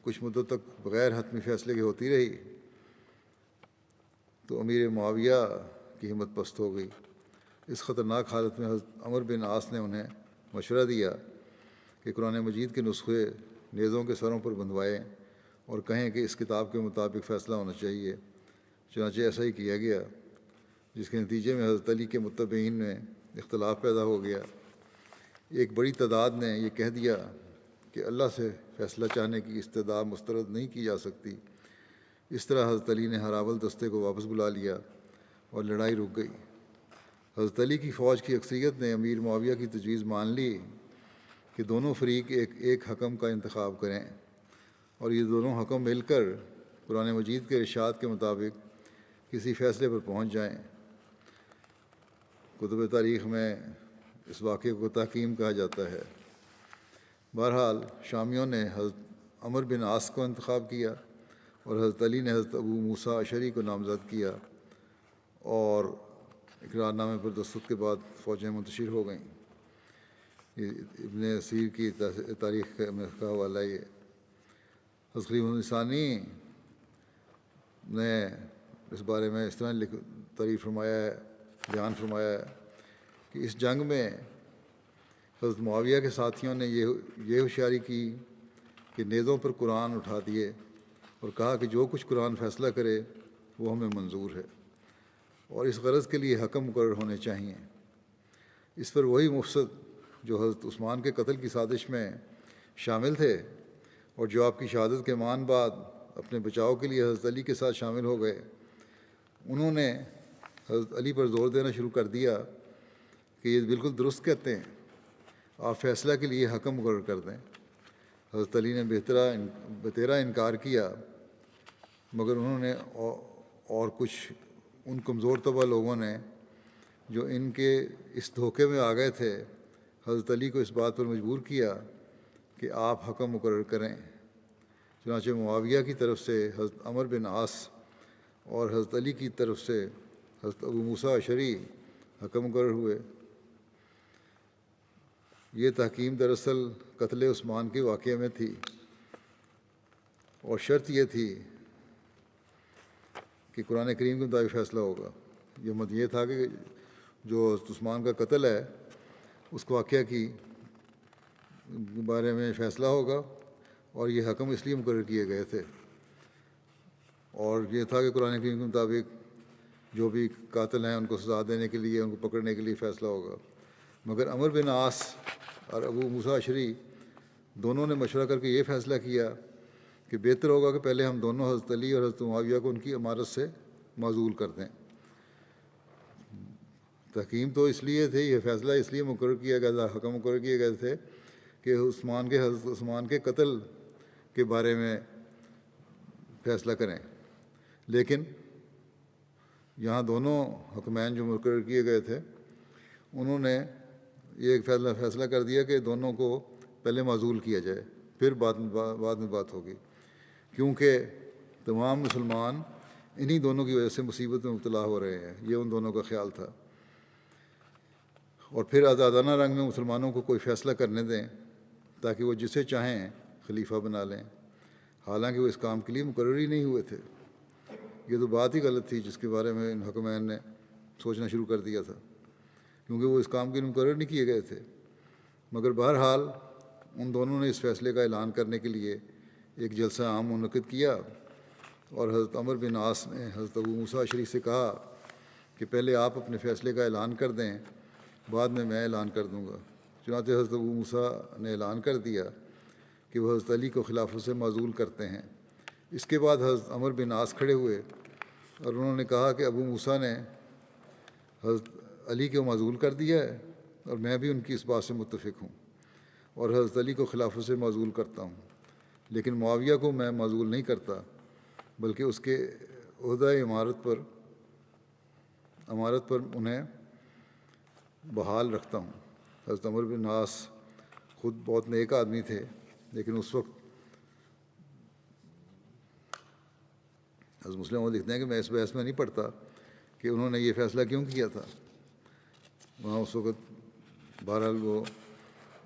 کچھ مدت تک بغیر حتمی فیصلے کے ہوتی رہی تو امیر معاویہ کی ہمت پست ہو گئی۔ اس خطرناک حالت میں حضرت عمر بن عاص نے انہیں مشورہ دیا کہ قرآن مجید کے نسخے نیزوں کے سروں پر بندھوائیں اور کہیں کہ اس کتاب کے مطابق فیصلہ ہونا چاہیے۔ چنانچہ ایسا ہی کیا گیا، جس کے نتیجے میں حضرت علی کے متبعین میں اختلاف پیدا ہو گیا۔ ایک بڑی تعداد نے یہ کہہ دیا کہ اللہ سے فیصلہ چاہنے کی استدعا مسترد نہیں کی جا سکتی۔ اس طرح حضرت علی نے ہراول دستے کو واپس بلا لیا اور لڑائی رک گئی۔ حضرت علی کی فوج کی اکثریت نے امیر معاویہ کی تجویز مان لی کہ دونوں فریق ایک حکم کا انتخاب کریں اور یہ دونوں حکم مل کر قرآن مجید کے ارشاد کے مطابق کسی فیصلے پر پہنچ جائیں۔ کتب تاریخ میں اس واقعے کو تحکیم کہا جاتا ہے۔ بہرحال شامیوں نے حضرت عمر بن عاص کو انتخاب کیا اور حضرت علی نے حضرت ابو موسیٰ اشعری کو نامزد کیا، اور اقرار نامے پر دستخط کے بعد فوجیں منتشر ہو گئیں۔ یہ ابن اسیر کی تاریخ میں کا حوالہ یہ۔ حضرت خلیفہ ثانی نے اس بارے میں اس طرح تعریف فرمایا ہے، بیان فرمایا ہے کہ اس جنگ میں حضرت معاویہ کے ساتھیوں نے یہ ہوشیاری کی کہ نیزوں پر قرآن اٹھا دیے اور کہا کہ جو کچھ قرآن فیصلہ کرے وہ ہمیں منظور ہے اور اس غرض کے لیے حکم مقرر ہونے چاہیے۔ اس پر وہی مفسد جو حضرت عثمان کے قتل کی سازش میں شامل تھے اور جو آپ کی شہادت کے مان بعد اپنے بچاؤ کے لیے حضرت علی کے ساتھ شامل ہو گئے، انہوں نے حضرت علی پر زور دینا شروع کر دیا کہ یہ بالکل درست کہتے ہیں، آپ فیصلہ کے لیے حکم مقرر کر دیں۔ حضرت علی نے بتیرا انکار کیا، مگر انہوں نے اور کچھ ان کمزور طبع لوگوں نے جو ان کے اس دھوکے میں آ گئے تھے، حضرت علی کو اس بات پر مجبور کیا کہ آپ حکم مقرر کریں۔ چنانچہ معاویہ کی طرف سے حضرت عمر بن عاص اور حضرت علی کی طرف سے حضرت ابو موسیٰ اشعری حکم مقرر ہوئے۔ یہ تحکیم دراصل قتل عثمان کے واقعے میں تھی، اور شرط یہ تھی کہ قرآن کریم کے مطابق فیصلہ ہوگا۔ یہ تھا کہ جو حضرت عثمان کا قتل ہے اس واقعہ کی بارے میں فیصلہ ہوگا، اور یہ حکم اس لیے مقرر کیے گئے تھے، اور یہ تھا کہ قرآن کریم کے مطابق جو بھی قاتل ہیں ان کو سزا دینے کے لیے، ان کو پکڑنے کے لیے فیصلہ ہوگا۔ مگر عمر بن عاص اور ابو موسیٰ اشعری دونوں نے مشورہ کر کے یہ فیصلہ کیا کہ بہتر ہوگا کہ پہلے ہم دونوں حضرت علی اور حضرت معاویہ کو ان کی امارت سے معزول کر دیں۔ تحکیم تو اس لیے تھی، یہ فیصلہ اس لیے مقرر کیا گیا تھا، حکم مقرر کیے گئے تھے کہ حضرت عثمان کے قتل کے بارے میں فیصلہ کریں، لیکن یہاں دونوں حکمین جو مقرر کیے گئے تھے انہوں نے یہ فیصلہ کر دیا کہ دونوں کو پہلے معزول کیا جائے، پھر بعد میں بات ہوگی، کیونکہ تمام مسلمان انہی دونوں کی وجہ سے مصیبت میں مبتلا ہو رہے ہیں، یہ ان دونوں کا خیال تھا۔ اور پھر آزادانہ رنگ میں مسلمانوں کو کوئی فیصلہ کرنے دیں تاکہ وہ جسے چاہیں خلیفہ بنا لیں، حالانکہ وہ اس کام کے لیے مقرر ہی نہیں ہوئے تھے۔ یہ تو بات ہی غلط تھی جس کے بارے میں ان حکمین نے سوچنا شروع کر دیا تھا، کیونکہ وہ اس کام کے لیے مقرر نہیں کیے گئے تھے۔ مگر بہرحال ان دونوں نے اس فیصلے کا اعلان کرنے کے لیے ایک جلسہ عام منعقد کیا، اور حضرت عمر بن عاص نے حضرت ابو موسیٰ اشعری سے کہا کہ پہلے آپ اپنے فیصلے کا اعلان کر دیں، بعد میں اعلان کر دوں گا۔ چنانچہ حضرت ابو موسیٰ نے اعلان کر دیا کہ وہ حضرت علی کو خلافت سے معزول کرتے ہیں۔ اس کے بعد حضرت عمر بن عاص کھڑے ہوئے اور انہوں نے کہا کہ ابو موسیٰ نے حضرت علی کو معزول کر دیا ہے، اور میں بھی ان کی اس بات سے متفق ہوں اور حضرت علی کو خلافت سے معزول کرتا ہوں، لیکن معاویہ کو میں معزول نہیں کرتا بلکہ اس کے عہدہ امارت پر انہیں بحال رکھتا ہوں۔ حضرت عمر بن عاص خود بہت نیک آدمی تھے، لیکن اس وقت حضرت مسلم وہ لکھتے ہیں کہ میں اس بحث میں نہیں پڑھتا کہ انہوں نے یہ فیصلہ کیوں کیا تھا. وہاں اس وقت بہرحال وہ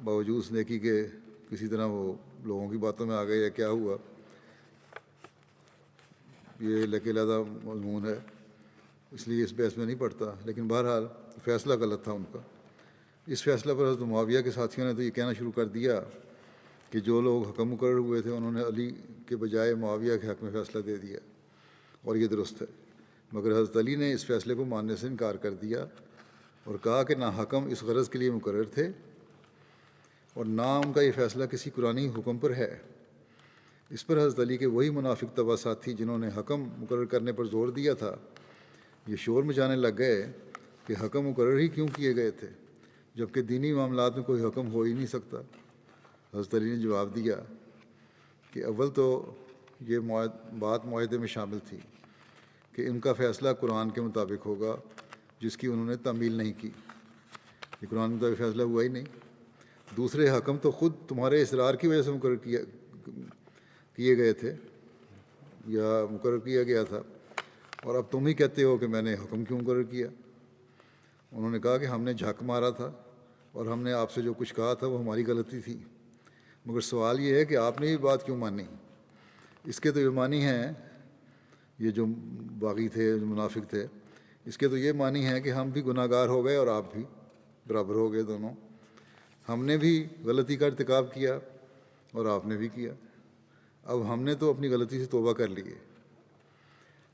باوجود اس نیکی کے کسی طرح وہ لوگوں کی باتوں میں آ گئے یا کیا ہوا، یہ علیحدہ مضمون ہے، اس لیے اس بحث میں نہیں پڑھتا. لیکن بہرحال فیصلہ غلط تھا ان کا. اس فیصلہ پر حضرت معاویہ کے ساتھیوں نے تو یہ کہنا شروع کر دیا کہ جو لوگ حکم مقرر ہوئے تھے انہوں نے علی کے بجائے معاویہ کے حق میں فیصلہ دے دیا، اور یہ درست ہے. مگر حضرت علی نے اس فیصلے کو ماننے سے انکار کر دیا اور کہا کہ نہ حکم اس غرض کے لیے مقرر تھے اور نہ ان کا یہ فیصلہ کسی قرآنی حکم پر ہے. اس پر حضرت علی کے وہی منافق تبع ساتھی جنہوں نے حکم مقرر کرنے پر زور دیا تھا یہ شور مچانے لگ گئے کہ حکم مقرر ہی کیوں کیے گئے تھے جبکہ دینی معاملات میں کوئی حکم ہو ہی نہیں سکتا. حضرت علی نے جواب دیا کہ اول تو یہ بات معاہدے میں شامل تھی کہ ان کا فیصلہ قرآن کے مطابق ہوگا جس کی انہوں نے تعمیل نہیں کی. یہ قرآن کے مطابق فیصلہ ہوا ہی نہیں. دوسرے حکم تو خود تمہارے اصرار کی وجہ سے مقرر کیے گئے تھے یا مقرر کیا گیا تھا، اور اب تم ہی کہتے ہو کہ میں نے حکم کیوں مقرر کیا. انہوں نے کہا کہ ہم نے جھک مارا تھا اور ہم نے آپ سے جو کچھ کہا تھا وہ ہماری غلطی تھی، مگر سوال یہ ہے کہ آپ نے یہ بات کیوں مانی. اس کے تو یہ معنی ہیں، یہ جو باغی تھے جو منافق تھے، اس کے تو یہ معنی ہیں کہ ہم بھی گناہ گار ہو گئے اور آپ بھی برابر ہو گئے دونوں. ہم نے بھی غلطی کا ارتکاب کیا اور آپ نے بھی کیا. اب ہم نے تو اپنی غلطی سے توبہ کر لی ہے.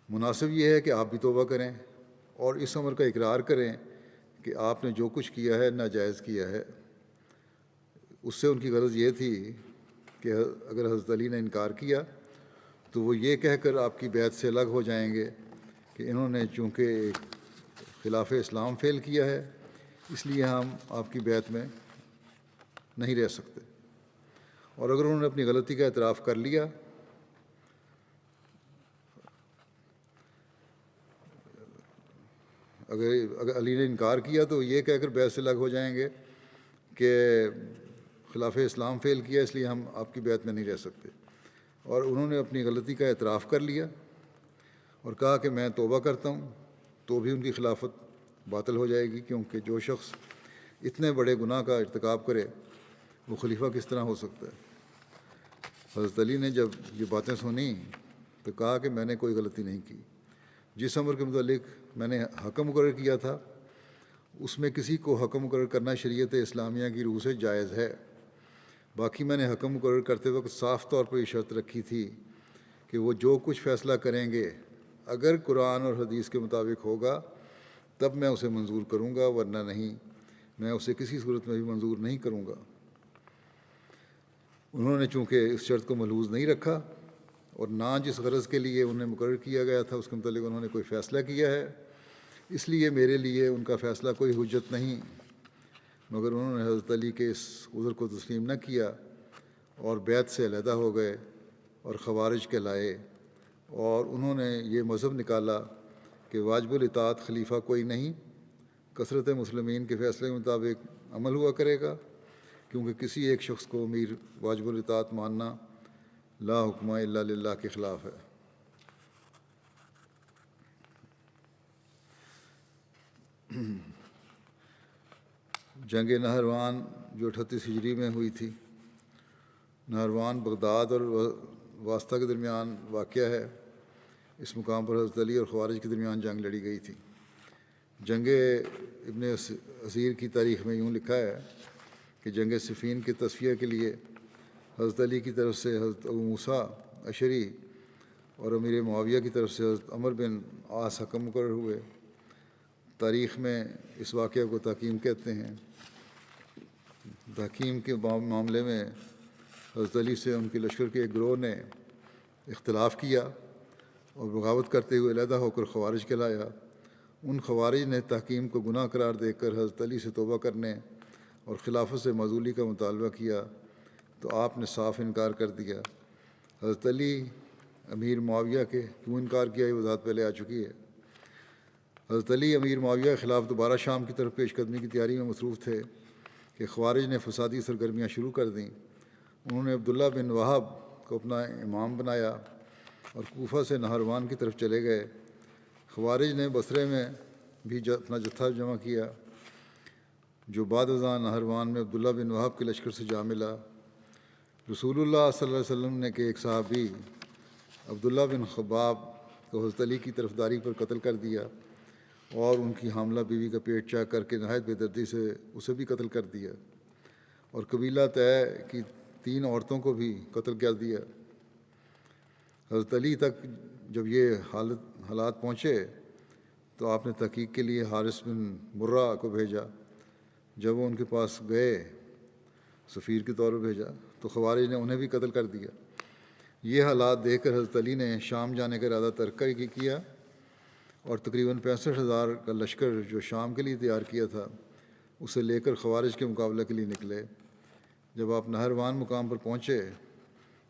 مناسب یہ ہے کہ آپ بھی توبہ کریں اور اس امر کا اقرار کریں کہ آپ نے جو کچھ کیا ہے ناجائز کیا ہے. اس سے ان کی غرض یہ تھی کہ اگر حضرت علی نے انکار کیا تو وہ یہ کہہ کر آپ کی بیعت سے الگ ہو جائیں گے کہ انہوں نے چونکہ ایک خلاف اسلام فعل کیا ہے اس لیے ہم آپ کی بیعت میں نہیں رہ سکتے. اور اگر انہوں نے اپنی غلطی کا اعتراف کر لیا اگر علی نے انکار کیا تو یہ کہہ کر بیعت سے الگ ہو جائیں گے کہ خلاف اسلام فعل کیا اس لیے ہم آپ کی بیعت میں نہیں رہ سکتے. اور انہوں نے اپنی غلطی کا اعتراف کر لیا اور کہا کہ میں توبہ کرتا ہوں، تو بھی ان کی خلافت باطل ہو جائے گی، کیونکہ جو شخص اتنے بڑے گناہ کا ارتکاب کرے وہ خلیفہ کس طرح ہو سکتا ہے. حضرت علی نے جب یہ باتیں سنی تو کہا کہ میں نے کوئی غلطی نہیں کی. جس امر کے متعلق میں نے حکم مقرر کیا تھا اس میں کسی کو حکم مقرر کرنا شریعت اسلامیہ کی روح سے جائز ہے. باقی میں نے حکم مقرر کرتے وقت صاف طور پر یہ شرط رکھی تھی کہ وہ جو کچھ فیصلہ کریں گے اگر قرآن اور حدیث کے مطابق ہوگا تب میں اسے منظور کروں گا، ورنہ نہیں، میں اسے کسی صورت میں بھی منظور نہیں کروں گا. انہوں نے چونکہ اس شرط کو ملحوظ نہیں رکھا اور نہ جس غرض کے لیے انہیں مقرر کیا گیا تھا اس کے متعلق انہوں نے کوئی فیصلہ کیا ہے، اس لیے میرے لیے ان کا فیصلہ کوئی حجت نہیں. مگر انہوں نے حضرت علی کے اس عذر کو تسلیم نہ کیا اور بیعت سے علیحدہ ہو گئے اور خوارج کہلائے، اور انہوں نے یہ مذہب نکالا کہ واجب الاطاعت خلیفہ کوئی نہیں، کثرت مسلمین کے فیصلے کے مطابق عمل ہوا کرے گا، کیونکہ کسی ایک شخص کو امیر واجب الاطاعت ماننا لا حکم الا للہ کے خلاف ہے. جنگ نہروان جو 38 ہجری میں ہوئی تھی، نہروان بغداد اور واسطہ کے درمیان واقعہ ہے. اس مقام پر حضرت علی اور خوارج کے درمیان جنگ لڑی گئی تھی. جنگ ابن اسیر کی تاریخ میں یوں لکھا ہے کہ جنگ صفین کے تصفیہ کے لیے حضرت علی کی طرف سے حضرت ابو موسیٰ اشعری اور امیر معاویہ کی طرف سے حضرت عمر بن عاص حکم مقرر ہوئے. تاریخ میں اس واقعہ کو تحکیم کہتے ہیں. تحکیم کے معاملے میں حضرت علی سے ان کے لشکر کے ایک گروہ نے اختلاف کیا اور بغاوت کرتے ہوئے علیحدہ ہو کر خوارج کہلایا. ان خوارج نے تحکیم کو گناہ قرار دے کر حضرت علی سے توبہ کرنے اور خلافت سے معزولی کا مطالبہ کیا تو آپ نے صاف انکار کر دیا. حضرت علی امیر معاویہ کے کیوں انکار کیا یہ وضاحت پہلے آ چکی ہے. حضرت علی امیر معاویہ کے خلاف دوبارہ شام کی طرف پیش قدمی کی تیاری میں مصروف تھے کہ خوارج نے فسادی سرگرمیاں شروع کر دیں. انہوں نے عبداللہ بن وہب کو اپنا امام بنایا اور کوفہ سے نہروان کی طرف چلے گئے۔ خوارج نے بصرے میں بھی اپنا جتھا جمع کیا، جو بعد ازاں نہروان میں عبداللہ بن وہب کے لشکر سے جا ملا۔ رسول اللہ صلی اللہ علیہ وسلم نے کہ ایک صحابی عبداللہ بن خباب کو حضرت علی کی طرفداری پر قتل کر دیا، اور ان کی حاملہ بیوی کا پیٹ چاک کر کے نہایت بے دردی سے اسے بھی قتل کر دیا، اور قبیلہ طے کی 3 عورتوں کو بھی قتل کر دیا۔ حضرت علی تک جب یہ حالات پہنچے تو آپ نے تحقیق کے لیے حارث بن مرہ کو بھیجا۔ جب وہ ان کے پاس گئے، سفیر کے طور پر بھیجا، تو خوارج نے انہیں بھی قتل کر دیا۔ یہ حالات دیکھ کر حضرت علی نے شام جانے کا ارادہ ترک کیا، اور تقریباً 65,000 کا لشکر جو شام کے لیے تیار کیا تھا اسے لے کر خوارج کے مقابلہ کے لیے نکلے۔ جب آپ نہروان مقام پر پہنچے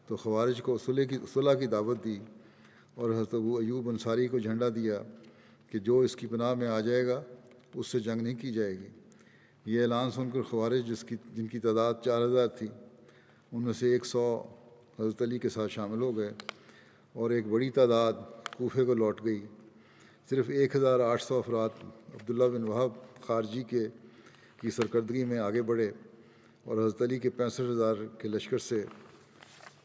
تو خوارج کو صلح کی دعوت دی، اور حضرت ابو ایوب انصاری کو جھنڈا دیا کہ جو اس کی پناہ میں آ جائے گا اس سے جنگ نہیں کی جائے گی۔ یہ اعلان سن کر خوارج جن کی تعداد 4,000 تھی، ان میں سے 100 حضرت علی کے ساتھ شامل ہو گئے، اور ایک بڑی تعداد کوفے کو لوٹ گئی۔ صرف 1,800 افراد عبداللہ بن وہب خارجی کی سرکردگی میں آگے بڑھے، اور حضرت علی کے 65,000 کے لشکر سے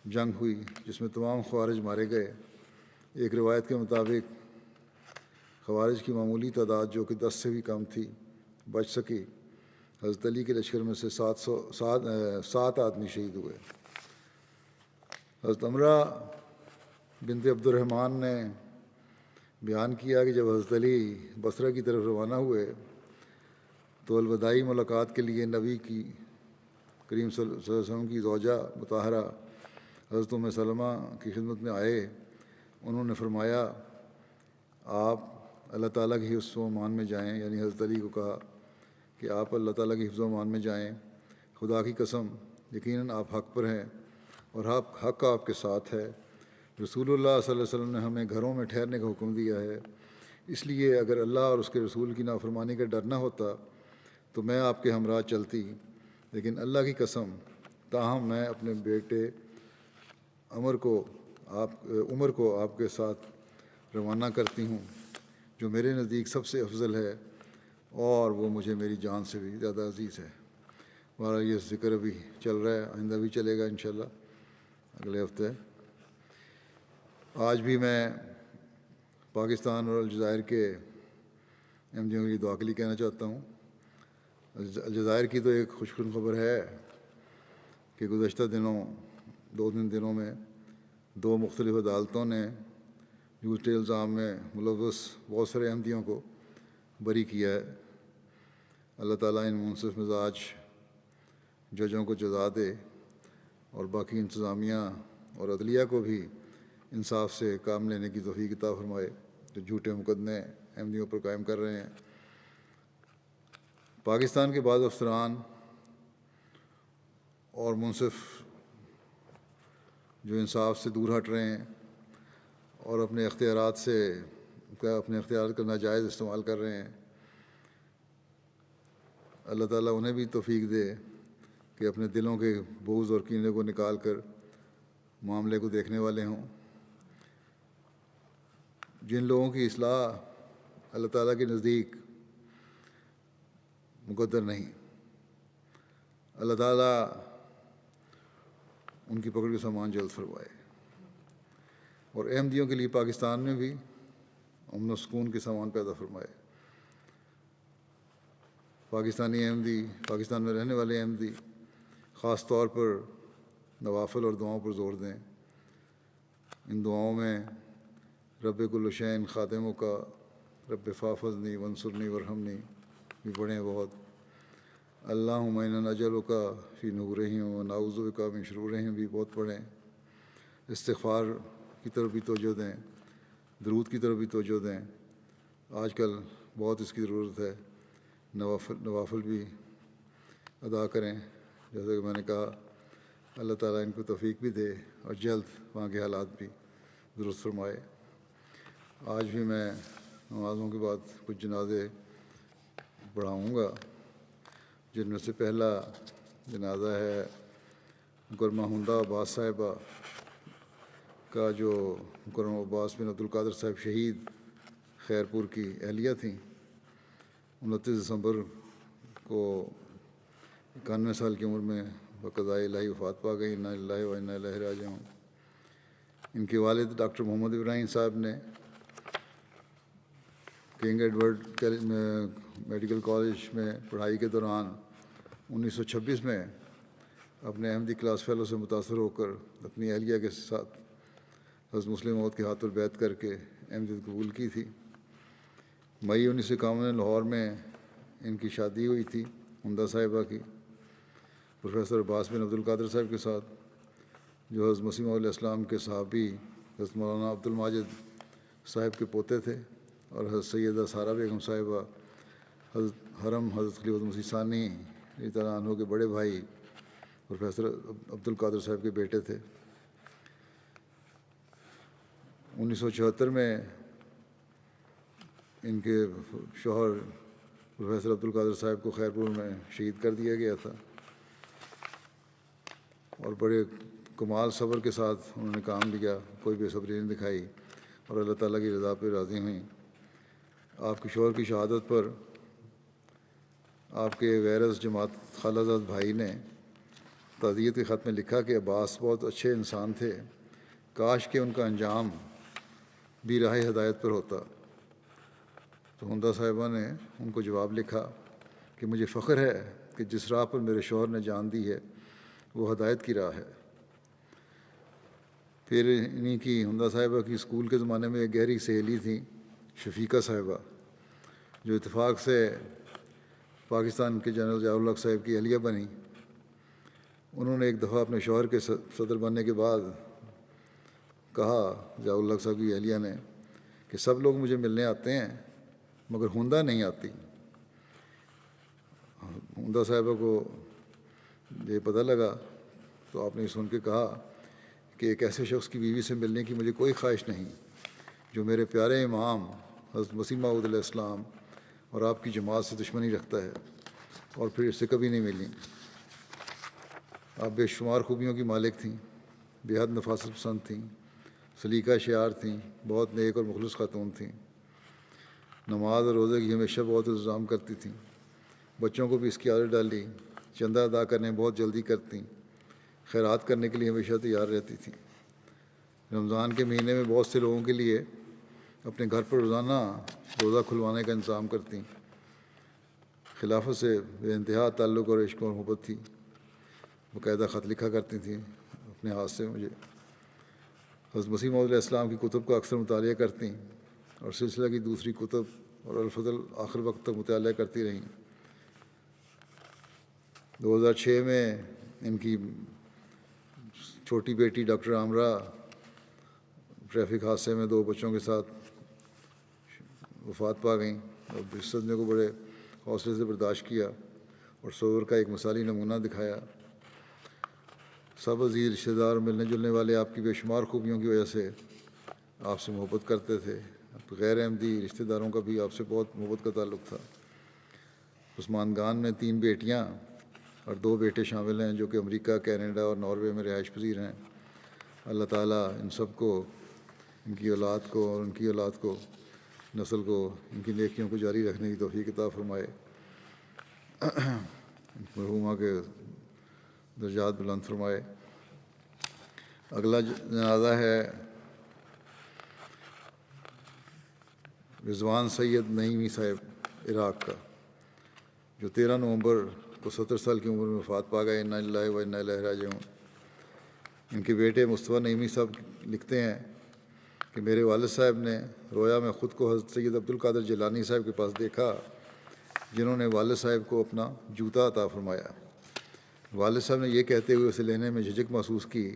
جنگ ہوئی، جس میں تمام خوارج مارے گئے۔ ایک روایت کے مطابق خوارج کی معمولی تعداد جو کہ 10 سے بھی کم تھی بچ سکی۔ حضرت علی کے لشکر میں سے 7 آدمی شہید ہوئے۔ حضرت عمرہ بنت عبد الرحمن نے بیان کیا کہ جب حضرت علی بصرہ کی طرف روانہ ہوئے تو الوداعی ملاقات کے لیے نبی کی کریم صلی اللہ علیہ وسلم کی زوجہ مطہرہ حضرت ام سلمہ کی خدمت میں آئے۔ انہوں نے فرمایا، آپ اللہ تعالیٰ کی حفظ و امان میں جائیں، یعنی حضرت علی کو کہا کہ آپ اللہ تعالیٰ کی حفظ و امان میں جائیں، خدا کی قسم یقیناً آپ حق پر ہیں اور حق آپ کے ساتھ ہے۔ رسول اللہ صلی اللہ علیہ وسلم نے ہمیں گھروں میں ٹھہرنے کا حکم دیا ہے، اس لیے اگر اللہ اور اس کے رسول کی نافرمانی کا ڈر نہ ہوتا تو میں آپ کے ہمراہ چلتی، لیکن اللہ کی قسم تاہم میں اپنے بیٹے عمر کو آپ کے ساتھ روانہ کرتی ہوں، جو میرے نزدیک سب سے افضل ہے، اور وہ مجھے میری جان سے بھی زیادہ عزیز ہے۔ ہمارا یہ ذکر ابھی چل رہا ہے، آئندہ بھی چلے گا انشاءاللہ اگلے ہفتے۔ آج بھی میں پاکستان اور الجزائر کے احمدیوں کی دعا کے لیے کہنا چاہتا ہوں۔ الجزائر کی تو ایک خوشخبری خبر ہے کہ گزشتہ دو دنوں میں 2 مختلف عدالتوں نے جھوٹے الزام میں ملوث بہت سارے احمدیوں کو بری کیا ہے۔ اللہ تعالیٰ ان منصف مزاج ججوں کو جزا دے، اور باقی انتظامیہ اور عدلیہ کو بھی انصاف سے کام لینے کی توفیق عطا فرمائے جو جھوٹے مقدمے احمدیوں پر قائم کر رہے ہیں۔ پاکستان کے بعض افسران اور منصف جو انصاف سے دور ہٹ رہے ہیں اور اپنے اختیارات کا ناجائز استعمال کر رہے ہیں، اللہ تعالیٰ انہیں بھی توفیق دے کہ اپنے دلوں کے بغض اور کینے کو نکال کر معاملے کو دیکھنے والے ہوں۔ جن لوگوں کی اصلاح اللہ تعالیٰ کے نزدیک مقدر نہیں، اللہ تعالیٰ ان کی پکڑ کے سامان جلد فرمائے، اور احمدیوں کے لیے پاکستان میں بھی امن و سکون کے سامان پیدا فرمائے۔ پاکستانی احمدی، پاکستان میں رہنے والے احمدی خاص طور پر نوافل اور دعاؤں پر زور دیں۔ ان دعاؤں میں رب کل شین خادموں کا رب فافظنی ونصرنی ورحمنی بھی پڑھیں بہت۔ اللہم انا نجعلک فی نورہم ونعوذ بک من شرورہم بھی بہت پڑھیں۔ استغفار کی طرف بھی توجہ دیں، درود کی طرف بھی توجہ دیں، آج کل بہت اس کی ضرورت ہے۔ نوافل بھی ادا کریں، جیسا کہ میں نے کہا اللہ تعالیٰ ان کو توفیق بھی دے اور جلد وہاں کے حالات بھی درست فرمائے۔ آج بھی میں نمازوں کے بعد کچھ جنازے پڑھاؤں گا، جن میں سے پہلا جنازہ ہے گرما ہندا عباس صاحبہ کا جو مکرم عباس بن عبدالقادر صاحب شہید خیرپور کی اہلیہ تھیں، 29 دسمبر کو 91 سال کی عمر میں بقضائے الہی وفات پا گئی۔ انا للہ و انا الیہ راجعون۔ ان کے والد ڈاکٹر محمد ابراہیم صاحب نے کنگ ایڈورڈ میڈیکل کالج میں پڑھائی کے دوران 1926 میں اپنے احمدی کلاس فیلو سے متاثر ہو کر اپنی اہلیہ کے ساتھ حضرت مسلم موعود کے ہاتھ پر بیعت کر کے احمدیت قبول کی تھی۔ مئی 1951 میں لاہور میں ان کی شادی ہوئی تھی حمدہ صاحبہ کی پروفیسر عباس بن عبدالقادر صاحب کے ساتھ، جو حضرت مسیح موعود علیہ السلام کے صحابی حضرت مولانا عبد الماجد صاحب کے پوتے تھے، اور حضرت سیدہ سارہ بیگم صاحبہ حضرت حرم حضرت خلیفۃ المسیح ثانی رضی اللہ عنہ کے بڑے بھائی پروفیسر عبدالقادر صاحب کے بیٹے تھے۔ 1974 میں ان کے شوہر پروفیسر عبدالقادر صاحب کو خیرپور میں شہید کر دیا گیا تھا، اور بڑے کمال صبر کے ساتھ انہوں نے کام لیا، کوئی بے صبری نہیں دکھائی، اور اللہ تعالیٰ کی رضا پہ راضی ہوئیں۔ آپ کے شوہر کی شہادت پر آپ کے غیرز جماعت خالہ زاد بھائی نے تعزیت کے خط میں لکھا کہ عباس بہت اچھے انسان تھے، کاش کہ ان کا انجام بھی راہ ہدایت پر ہوتا۔ تو حمدہ صاحبہ نے ان کو جواب لکھا کہ مجھے فخر ہے کہ جس راہ پر میرے شوہر نے جان دی ہے وہ ہدایت کی راہ ہے۔ پھر انہی کی حمدہ صاحبہ کی اسکول کے زمانے میں ایک گہری سہیلی تھیں شفیقہ صاحبہ، جو اتفاق سے پاکستان کے جنرل ضیاء الحق صاحب کی اہلیہ بنی۔ انہوں نے ایک دفعہ اپنے شوہر کے صدر بننے کے بعد کہا ضیاء الحق صاحب کی اہلیہ نے کہ سب لوگ مجھے ملنے آتے ہیں مگر حمدہ نہیں آتی۔ حمدہ صاحبہ کو یہ پتہ لگا تو آپ نے سن کے کہا کہ ایک ایسے شخص کی بیوی سے ملنے کی مجھے کوئی خواہش نہیں جو میرے پیارے امام حضرت مسیح موعود علیہ السلام اور آپ کی جماعت سے دشمنی رکھتا ہے، اور پھر اس سے کبھی نہیں ملی۔ آپ بے شمار خوبیوں کی مالک تھیں، بے حد نفاست پسند تھیں، سلیقہ شعار تھیں، بہت نیک اور مخلص خاتون تھیں، نماز اور روزے کی ہمیشہ بہت انتظام کرتی تھیں، بچوں کو بھی اس کی عادت ڈالی، چندہ ادا کرنے بہت جلدی کرتیں، خیرات کرنے کے لیے ہمیشہ تیار رہتی تھیں۔ رمضان کے مہینے میں بہت سے لوگوں کے لیے اپنے گھر پر روزانہ روزہ کھلوانے کا انتظام کرتیں۔ خلافت سے بے انتہا تعلق اور عشق اور محبت تھی، باقاعدہ خط لکھا کرتی تھیں اپنے ہاتھ سے مجھے۔ حضرت مسیح موعود علیہ السلام کی کتب کا اکثر مطالعہ کرتیں اور سلسلہ کی دوسری کتب اور الفضل آخر وقت تک مطالعہ کرتی رہیں۔ 2006 میں ان کی چھوٹی بیٹی ڈاکٹر عامرہ ٹریفک حادثے میں 2 بچوں کے ساتھ وفات پا گئیں، اور اس صدمے کو بڑے حوصلے سے برداشت کیا اور صبر کا ایک مثالی نمونہ دکھایا۔ سب عزیز رشتہ دار ملنے جلنے والے آپ کی بے شمار خوبیوں کی وجہ سے آپ سے محبت کرتے تھے۔ غیر احمدی رشتہ داروں کا بھی آپ سے بہت محبت کا تعلق تھا۔ عثمان گان میں 3 بیٹیاں اور 2 بیٹے شامل ہیں جو کہ امریکہ، کینیڈا اور ناروے میں رہائش پذیر ہیں۔ اللہ تعالیٰ ان سب کو، ان کی اولاد کو اور ان کی اولاد کو، نسل کو، ان کی نیکیوں کو جاری رکھنے کی توفیق عطا فرمائے، مرحومہ کے درجات بلند فرمائے۔ اگلا جنازہ ہے رضوان سید نعیمی صاحب عراق کا، جو 13 نومبر کو 70 سال کی عمر میں وفات پا گئے۔ انا للہ و انا الیہ راجعون۔ ان کے بیٹے مصطفیٰ نعیمی صاحب لکھتے ہیں کہ میرے والد صاحب نے رویا میں خود کو حضرت سید عبدالقادر جیلانی صاحب کے پاس دیکھا، جنہوں نے والد صاحب کو اپنا جوتا عطا فرمایا۔ والد صاحب نے یہ کہتے ہوئے اسے لینے میں جھجک محسوس کی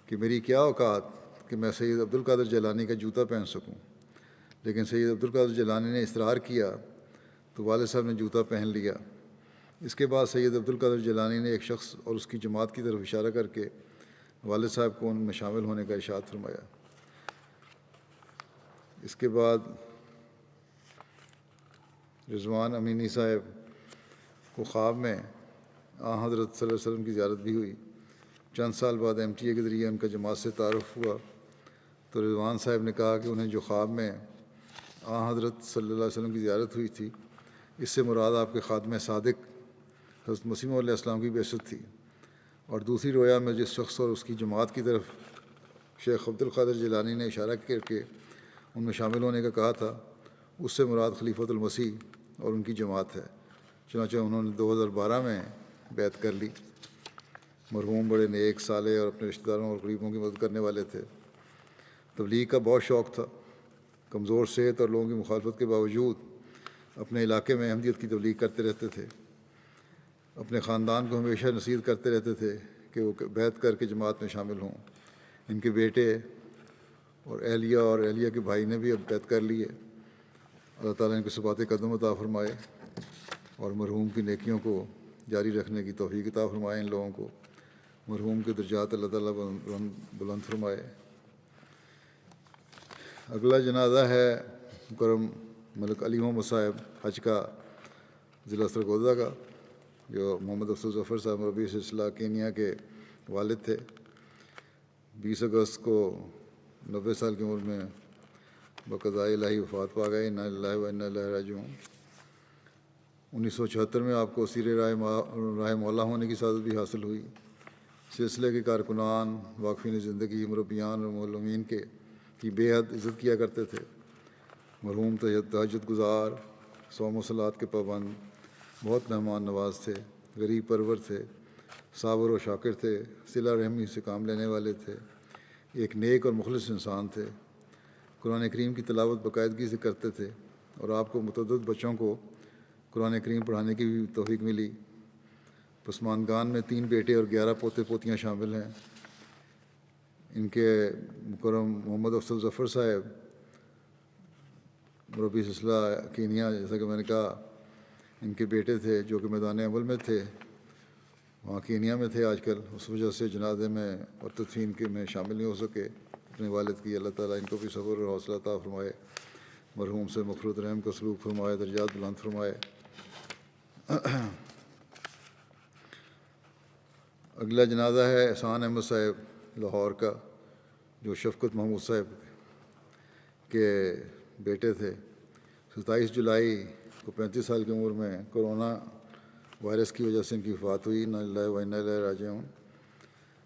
کہ میری کیا اوقات کہ میں سید عبدالقادر جیلانی کا جوتا پہن سکوں، لیکن سید عبدالقادر جیلانی نے اصرار کیا تو والد صاحب نے جوتا پہن لیا۔ اس کے بعد سید عبدالقادر جیلانی نے ایک شخص اور اس کی جماعت کی طرف اشارہ کر کے والد صاحب کو ان میں شامل ہونے کا ارشاد فرمایا۔ اس کے بعد رضوان امینی صاحب کو خواب میں حضرت صلی اللہ علیہ وسلم کی زیارت بھی ہوئی۔ چند سال بعد MTA کے ذریعے ان کا جماعت سے تعارف ہوا تو رضوان صاحب نے کہا کہ انہیں جو خواب میں حضرت صلی اللہ علیہ وسلم کی زیارت ہوئی تھی، اس سے مراد آپ کے خاتمہ صادق حضرت مسیح موعود علیہ السلام کی بعثت تھی، اور دوسری رویا میں جس شخص اور اس کی جماعت کی طرف شیخ عبد القادر جیلانی نے اشارہ کر کے ان میں شامل ہونے کا کہا تھا، اس سے مراد خلیفۃ المسیح اور ان کی جماعت ہے۔ چنانچہ انہوں نے 2012 میں بیعت کر لی۔ مرحوم بڑے نیک، صالح اور اپنے رشتہ داروں اور قریبوں کی مدد کرنے والے تھے۔ تبلیغ کا بہت شوق تھا۔ کمزور صحت اور لوگوں کی مخالفت کے باوجود اپنے علاقے میں احمدیت کی تبلیغ کرتے رہتے تھے۔ اپنے خاندان کو ہمیشہ نصیحت کرتے رہتے تھے کہ وہ بیعت کر کے جماعت میں شامل ہوں۔ ان کے بیٹے اور اہلیہ کے بھائی نے بھی اب بیعت کر لی ہے۔ اللہ تعالیٰ ان کو ثبات قدم عطا فرمائے اور مرحوم کی نیکیوں کو جاری رکھنے کی توفیق عطا فرمائے ان لوگوں کو۔ مرحوم کے درجات اللہ تعالیٰ بلند فرمائے۔ اگلا جنازہ ہے مکرم ملک علی محمد صاحب حج کا، ضلع سرگودا کا، جو محمد افضل ظفر صاحب مربی سلسلہ کینیا کے والد تھے۔ 20 اگست کو 90 سال کی عمر میں بقضاء الہی وفات پا گئے۔ انا للہ و انا الیہ راجعون۔ 1976 میں آپ کو اسیر راہ مولا ہونے کی سعادت بھی حاصل ہوئی۔ سلسلے کے کارکنان، واقفین زندگی، مربیان اور معلمین کی بے حد عزت کیا کرتے تھے۔ مرحوم تہجد گزار، صوم و صلات کے پابند، بہت مہمان نواز تھے، غریب پرور تھے، صابر و شاکر تھے، صلہ رحمی سے کام لینے والے تھے، ایک نیک اور مخلص انسان تھے۔ قرآن کریم کی تلاوت باقاعدگی سے کرتے تھے اور آپ کو متعدد بچوں کو قرآن کریم پڑھانے کی بھی توفیق ملی۔ پسماندگان میں 3 بیٹے اور 11 پوتے پوتیاں شامل ہیں۔ ان کے مکرم محمد افضل ظفر صاحب مربی سلسلہ کینیا، جیسا کہ میں نے کہا، ان کے بیٹے تھے جو کہ میدان عمل میں تھے، وہاں کینیا میں تھے آج کل، اس وجہ سے جنازے میں اور تدفین کے میں شامل نہیں ہو سکے اپنے والد کی۔ اللہ تعالیٰ ان کو بھی صبر اور حوصلہ عطا فرمائے، مرحوم سے مغفرت رحم کا سلوک فرمائے، درجات بلند فرمائے۔ اگلا جنازہ ہے احسان احمد صاحب لاہور کا، جو شفقت محمود صاحب کے بیٹے تھے۔ 27 جولائی کو 35 سال کی عمر میں کرونا وائرس کی وجہ سے ان کی وفات ہوئی۔ انا للہ و انا الیہ راجعون۔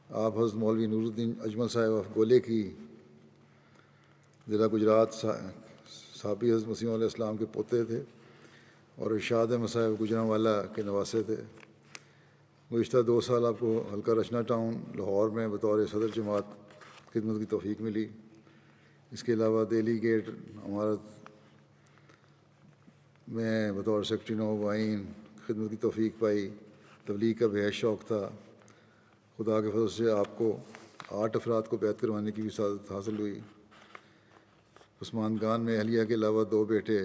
آپ حضرت مولوی نور الدین اجمل صاحب آف گولے کی، ضلع گجرات، صحابی حضرت مسیح علیہ السلام کے پوتے تھے اور ارشاد احمد صاحب گجرانوالہ کے نواسے تھے۔ گزشتہ 2 سال آپ کو حلقہ رچنا ٹاؤن لاہور میں بطور صدر جماعت خدمت کی توفیق ملی۔ اس کے علاوہ دہلی گیٹ عمارت میں بطور سیکرٹری نوآئین خدمت کی توفیق پائی۔ تبلیغ کا بے حد شوق تھا۔ خدا کے فضل سے آپ کو 8 افراد کو بیعت کروانے کی بھی سعادت حاصل ہوئی۔ پسماندگان میں اہلیہ کے علاوہ 2 بیٹے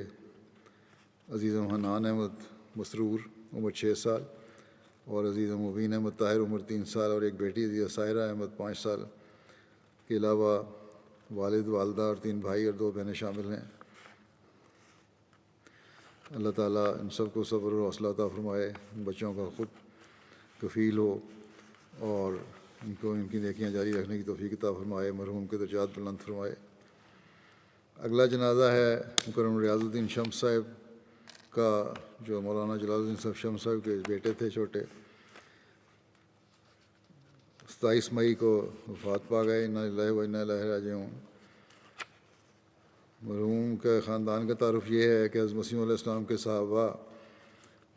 عزیزم حنان احمد مسرور عمر 6 سال اور عزیزم مبین احمد طاہر عمر 3 سال اور ایک بیٹی عزیزہ سائرہ احمد 5 سال کے علاوہ والد، والدہ اور 3 بھائی اور 2 بہنیں شامل ہیں۔ اللہ تعالیٰ ان سب کو صبر و حوصلہ عطا فرمائے، ان بچوں کا خود کفیل ہو اور ان کو ان کی نیکیاں جاری رکھنے کی توفیق عطا فرمائے، مرحوم کے درجات بلند فرمائے۔ اگلا جنازہ ہے مکرم ریاض الدین شمس صاحب کا، جو مولانا جلال الدین صاحب شمس صاحب کے بیٹے تھے چھوٹے۔ 27 مئی کو وفات پا گئے۔ انا للہ و انا الیہ راجعون۔ مرحوم کے خاندان کا تعارف یہ ہے کہ حضرت مسیح علیہ السلام کے صحابہ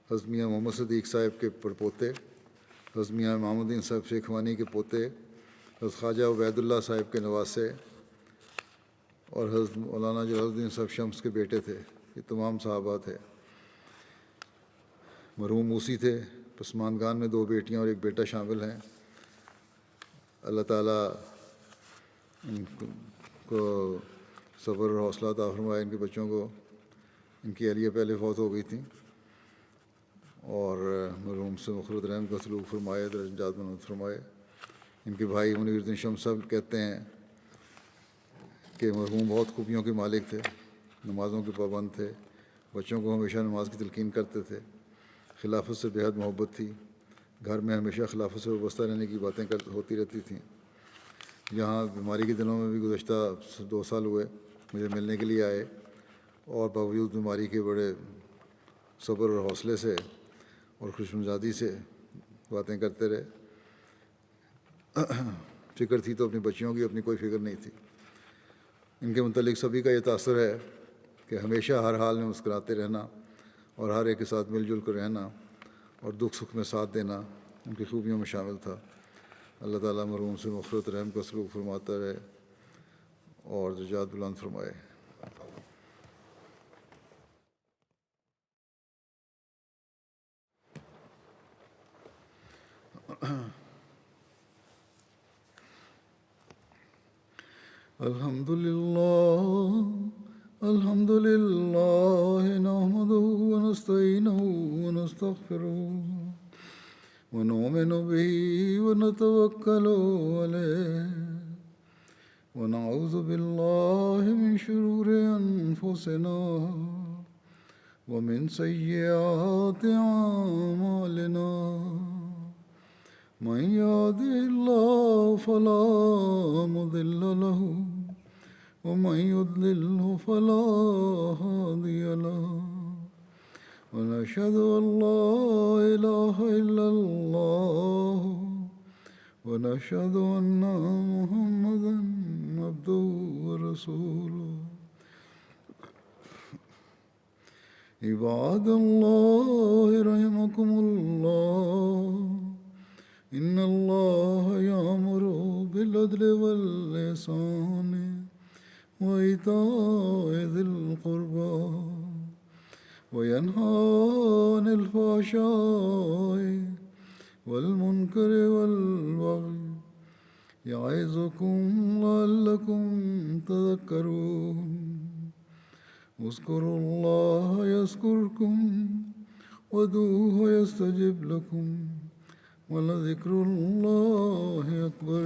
حضرت میاں محمد صدیق صاحب کے پڑپوتے، حضرت میاں امام الدین صاحب شیخوانی کے پوتے، حضرت خواجہ عبید اللہ صاحب کے نواسے اور حضرت مولانا جلال الدین صاحب شمس کے بیٹے تھے۔ یہ تمام صحابہ تھے۔ مرحوم موسی تھے۔ پسماندگان میں 2 بیٹیاں اور ایک بیٹا شامل ہیں۔ اللہ تعالیٰ ان کو صبر اور حوصلہ عطا فرمائے۔ ان کے بچوں کو، ان کی اہلیہ پہلے فوت ہو گئی تھیں، اور مرحوم سے مغفرت رحم کا سلوک فرمائے، درجات بلند فرمائے۔ ان کے بھائی منیر الدین شمس صاحب کہتے ہیں کہ مرحوم بہت خوبیوں کے مالک تھے، نمازوں کے پابند تھے، بچوں کو ہمیشہ نماز کی تلقین کرتے تھے، خلافت سے بے حد محبت تھی، گھر میں ہمیشہ خلافت سے وابستہ رہنے کی باتیں ہوتی رہتی تھیں۔ یہاں بیماری کے دنوں میں بھی گزشتہ 2 سال ہوئے مجھے ملنے کے لیے آئے، اور باوجود بیماری کے بڑے صبر اور حوصلے سے اور خوش مزاجی سے باتیں کرتے رہے۔ فکر تھی تو اپنی بچیوں کی، اپنی کوئی فکر نہیں تھی۔ ان کے متعلق سبھی کا یہ تاثر ہے کہ ہمیشہ ہر حال میں مسکراتے رہنا اور ہر ایک کے ساتھ مل جل کر رہنا اور دکھ سکھ میں ساتھ دینا ان کی خوبیوں میں شامل تھا۔ اللہ تعالیٰ مرحوم سے مغفرت رحم کا سلوک فرماتا رہے اور درجات بلند فرمائے۔ الحمد لله نحمده ونستعينه ونستغفره ونؤمن به ونتوكل عليه ونعوذ بالله من شرور أنفسنا ومن سيئات أعمالنا من يهده الله فلا مضل له ومن يضلله فلا هادي له ونشهد أن لا إله إلا الله ونشهد أن محمدا عبده ورسوله عباد الله رحمكم الله إن الله يأمر بالعدل والإحسان وإيتاء ذي القربى وينهى عن الفحشاء والمنكر والبغي يعظكم لعلكم تذكرون اذكروا الله يذكركم وادعوه يستجب لكم ولذكر الله أكبر۔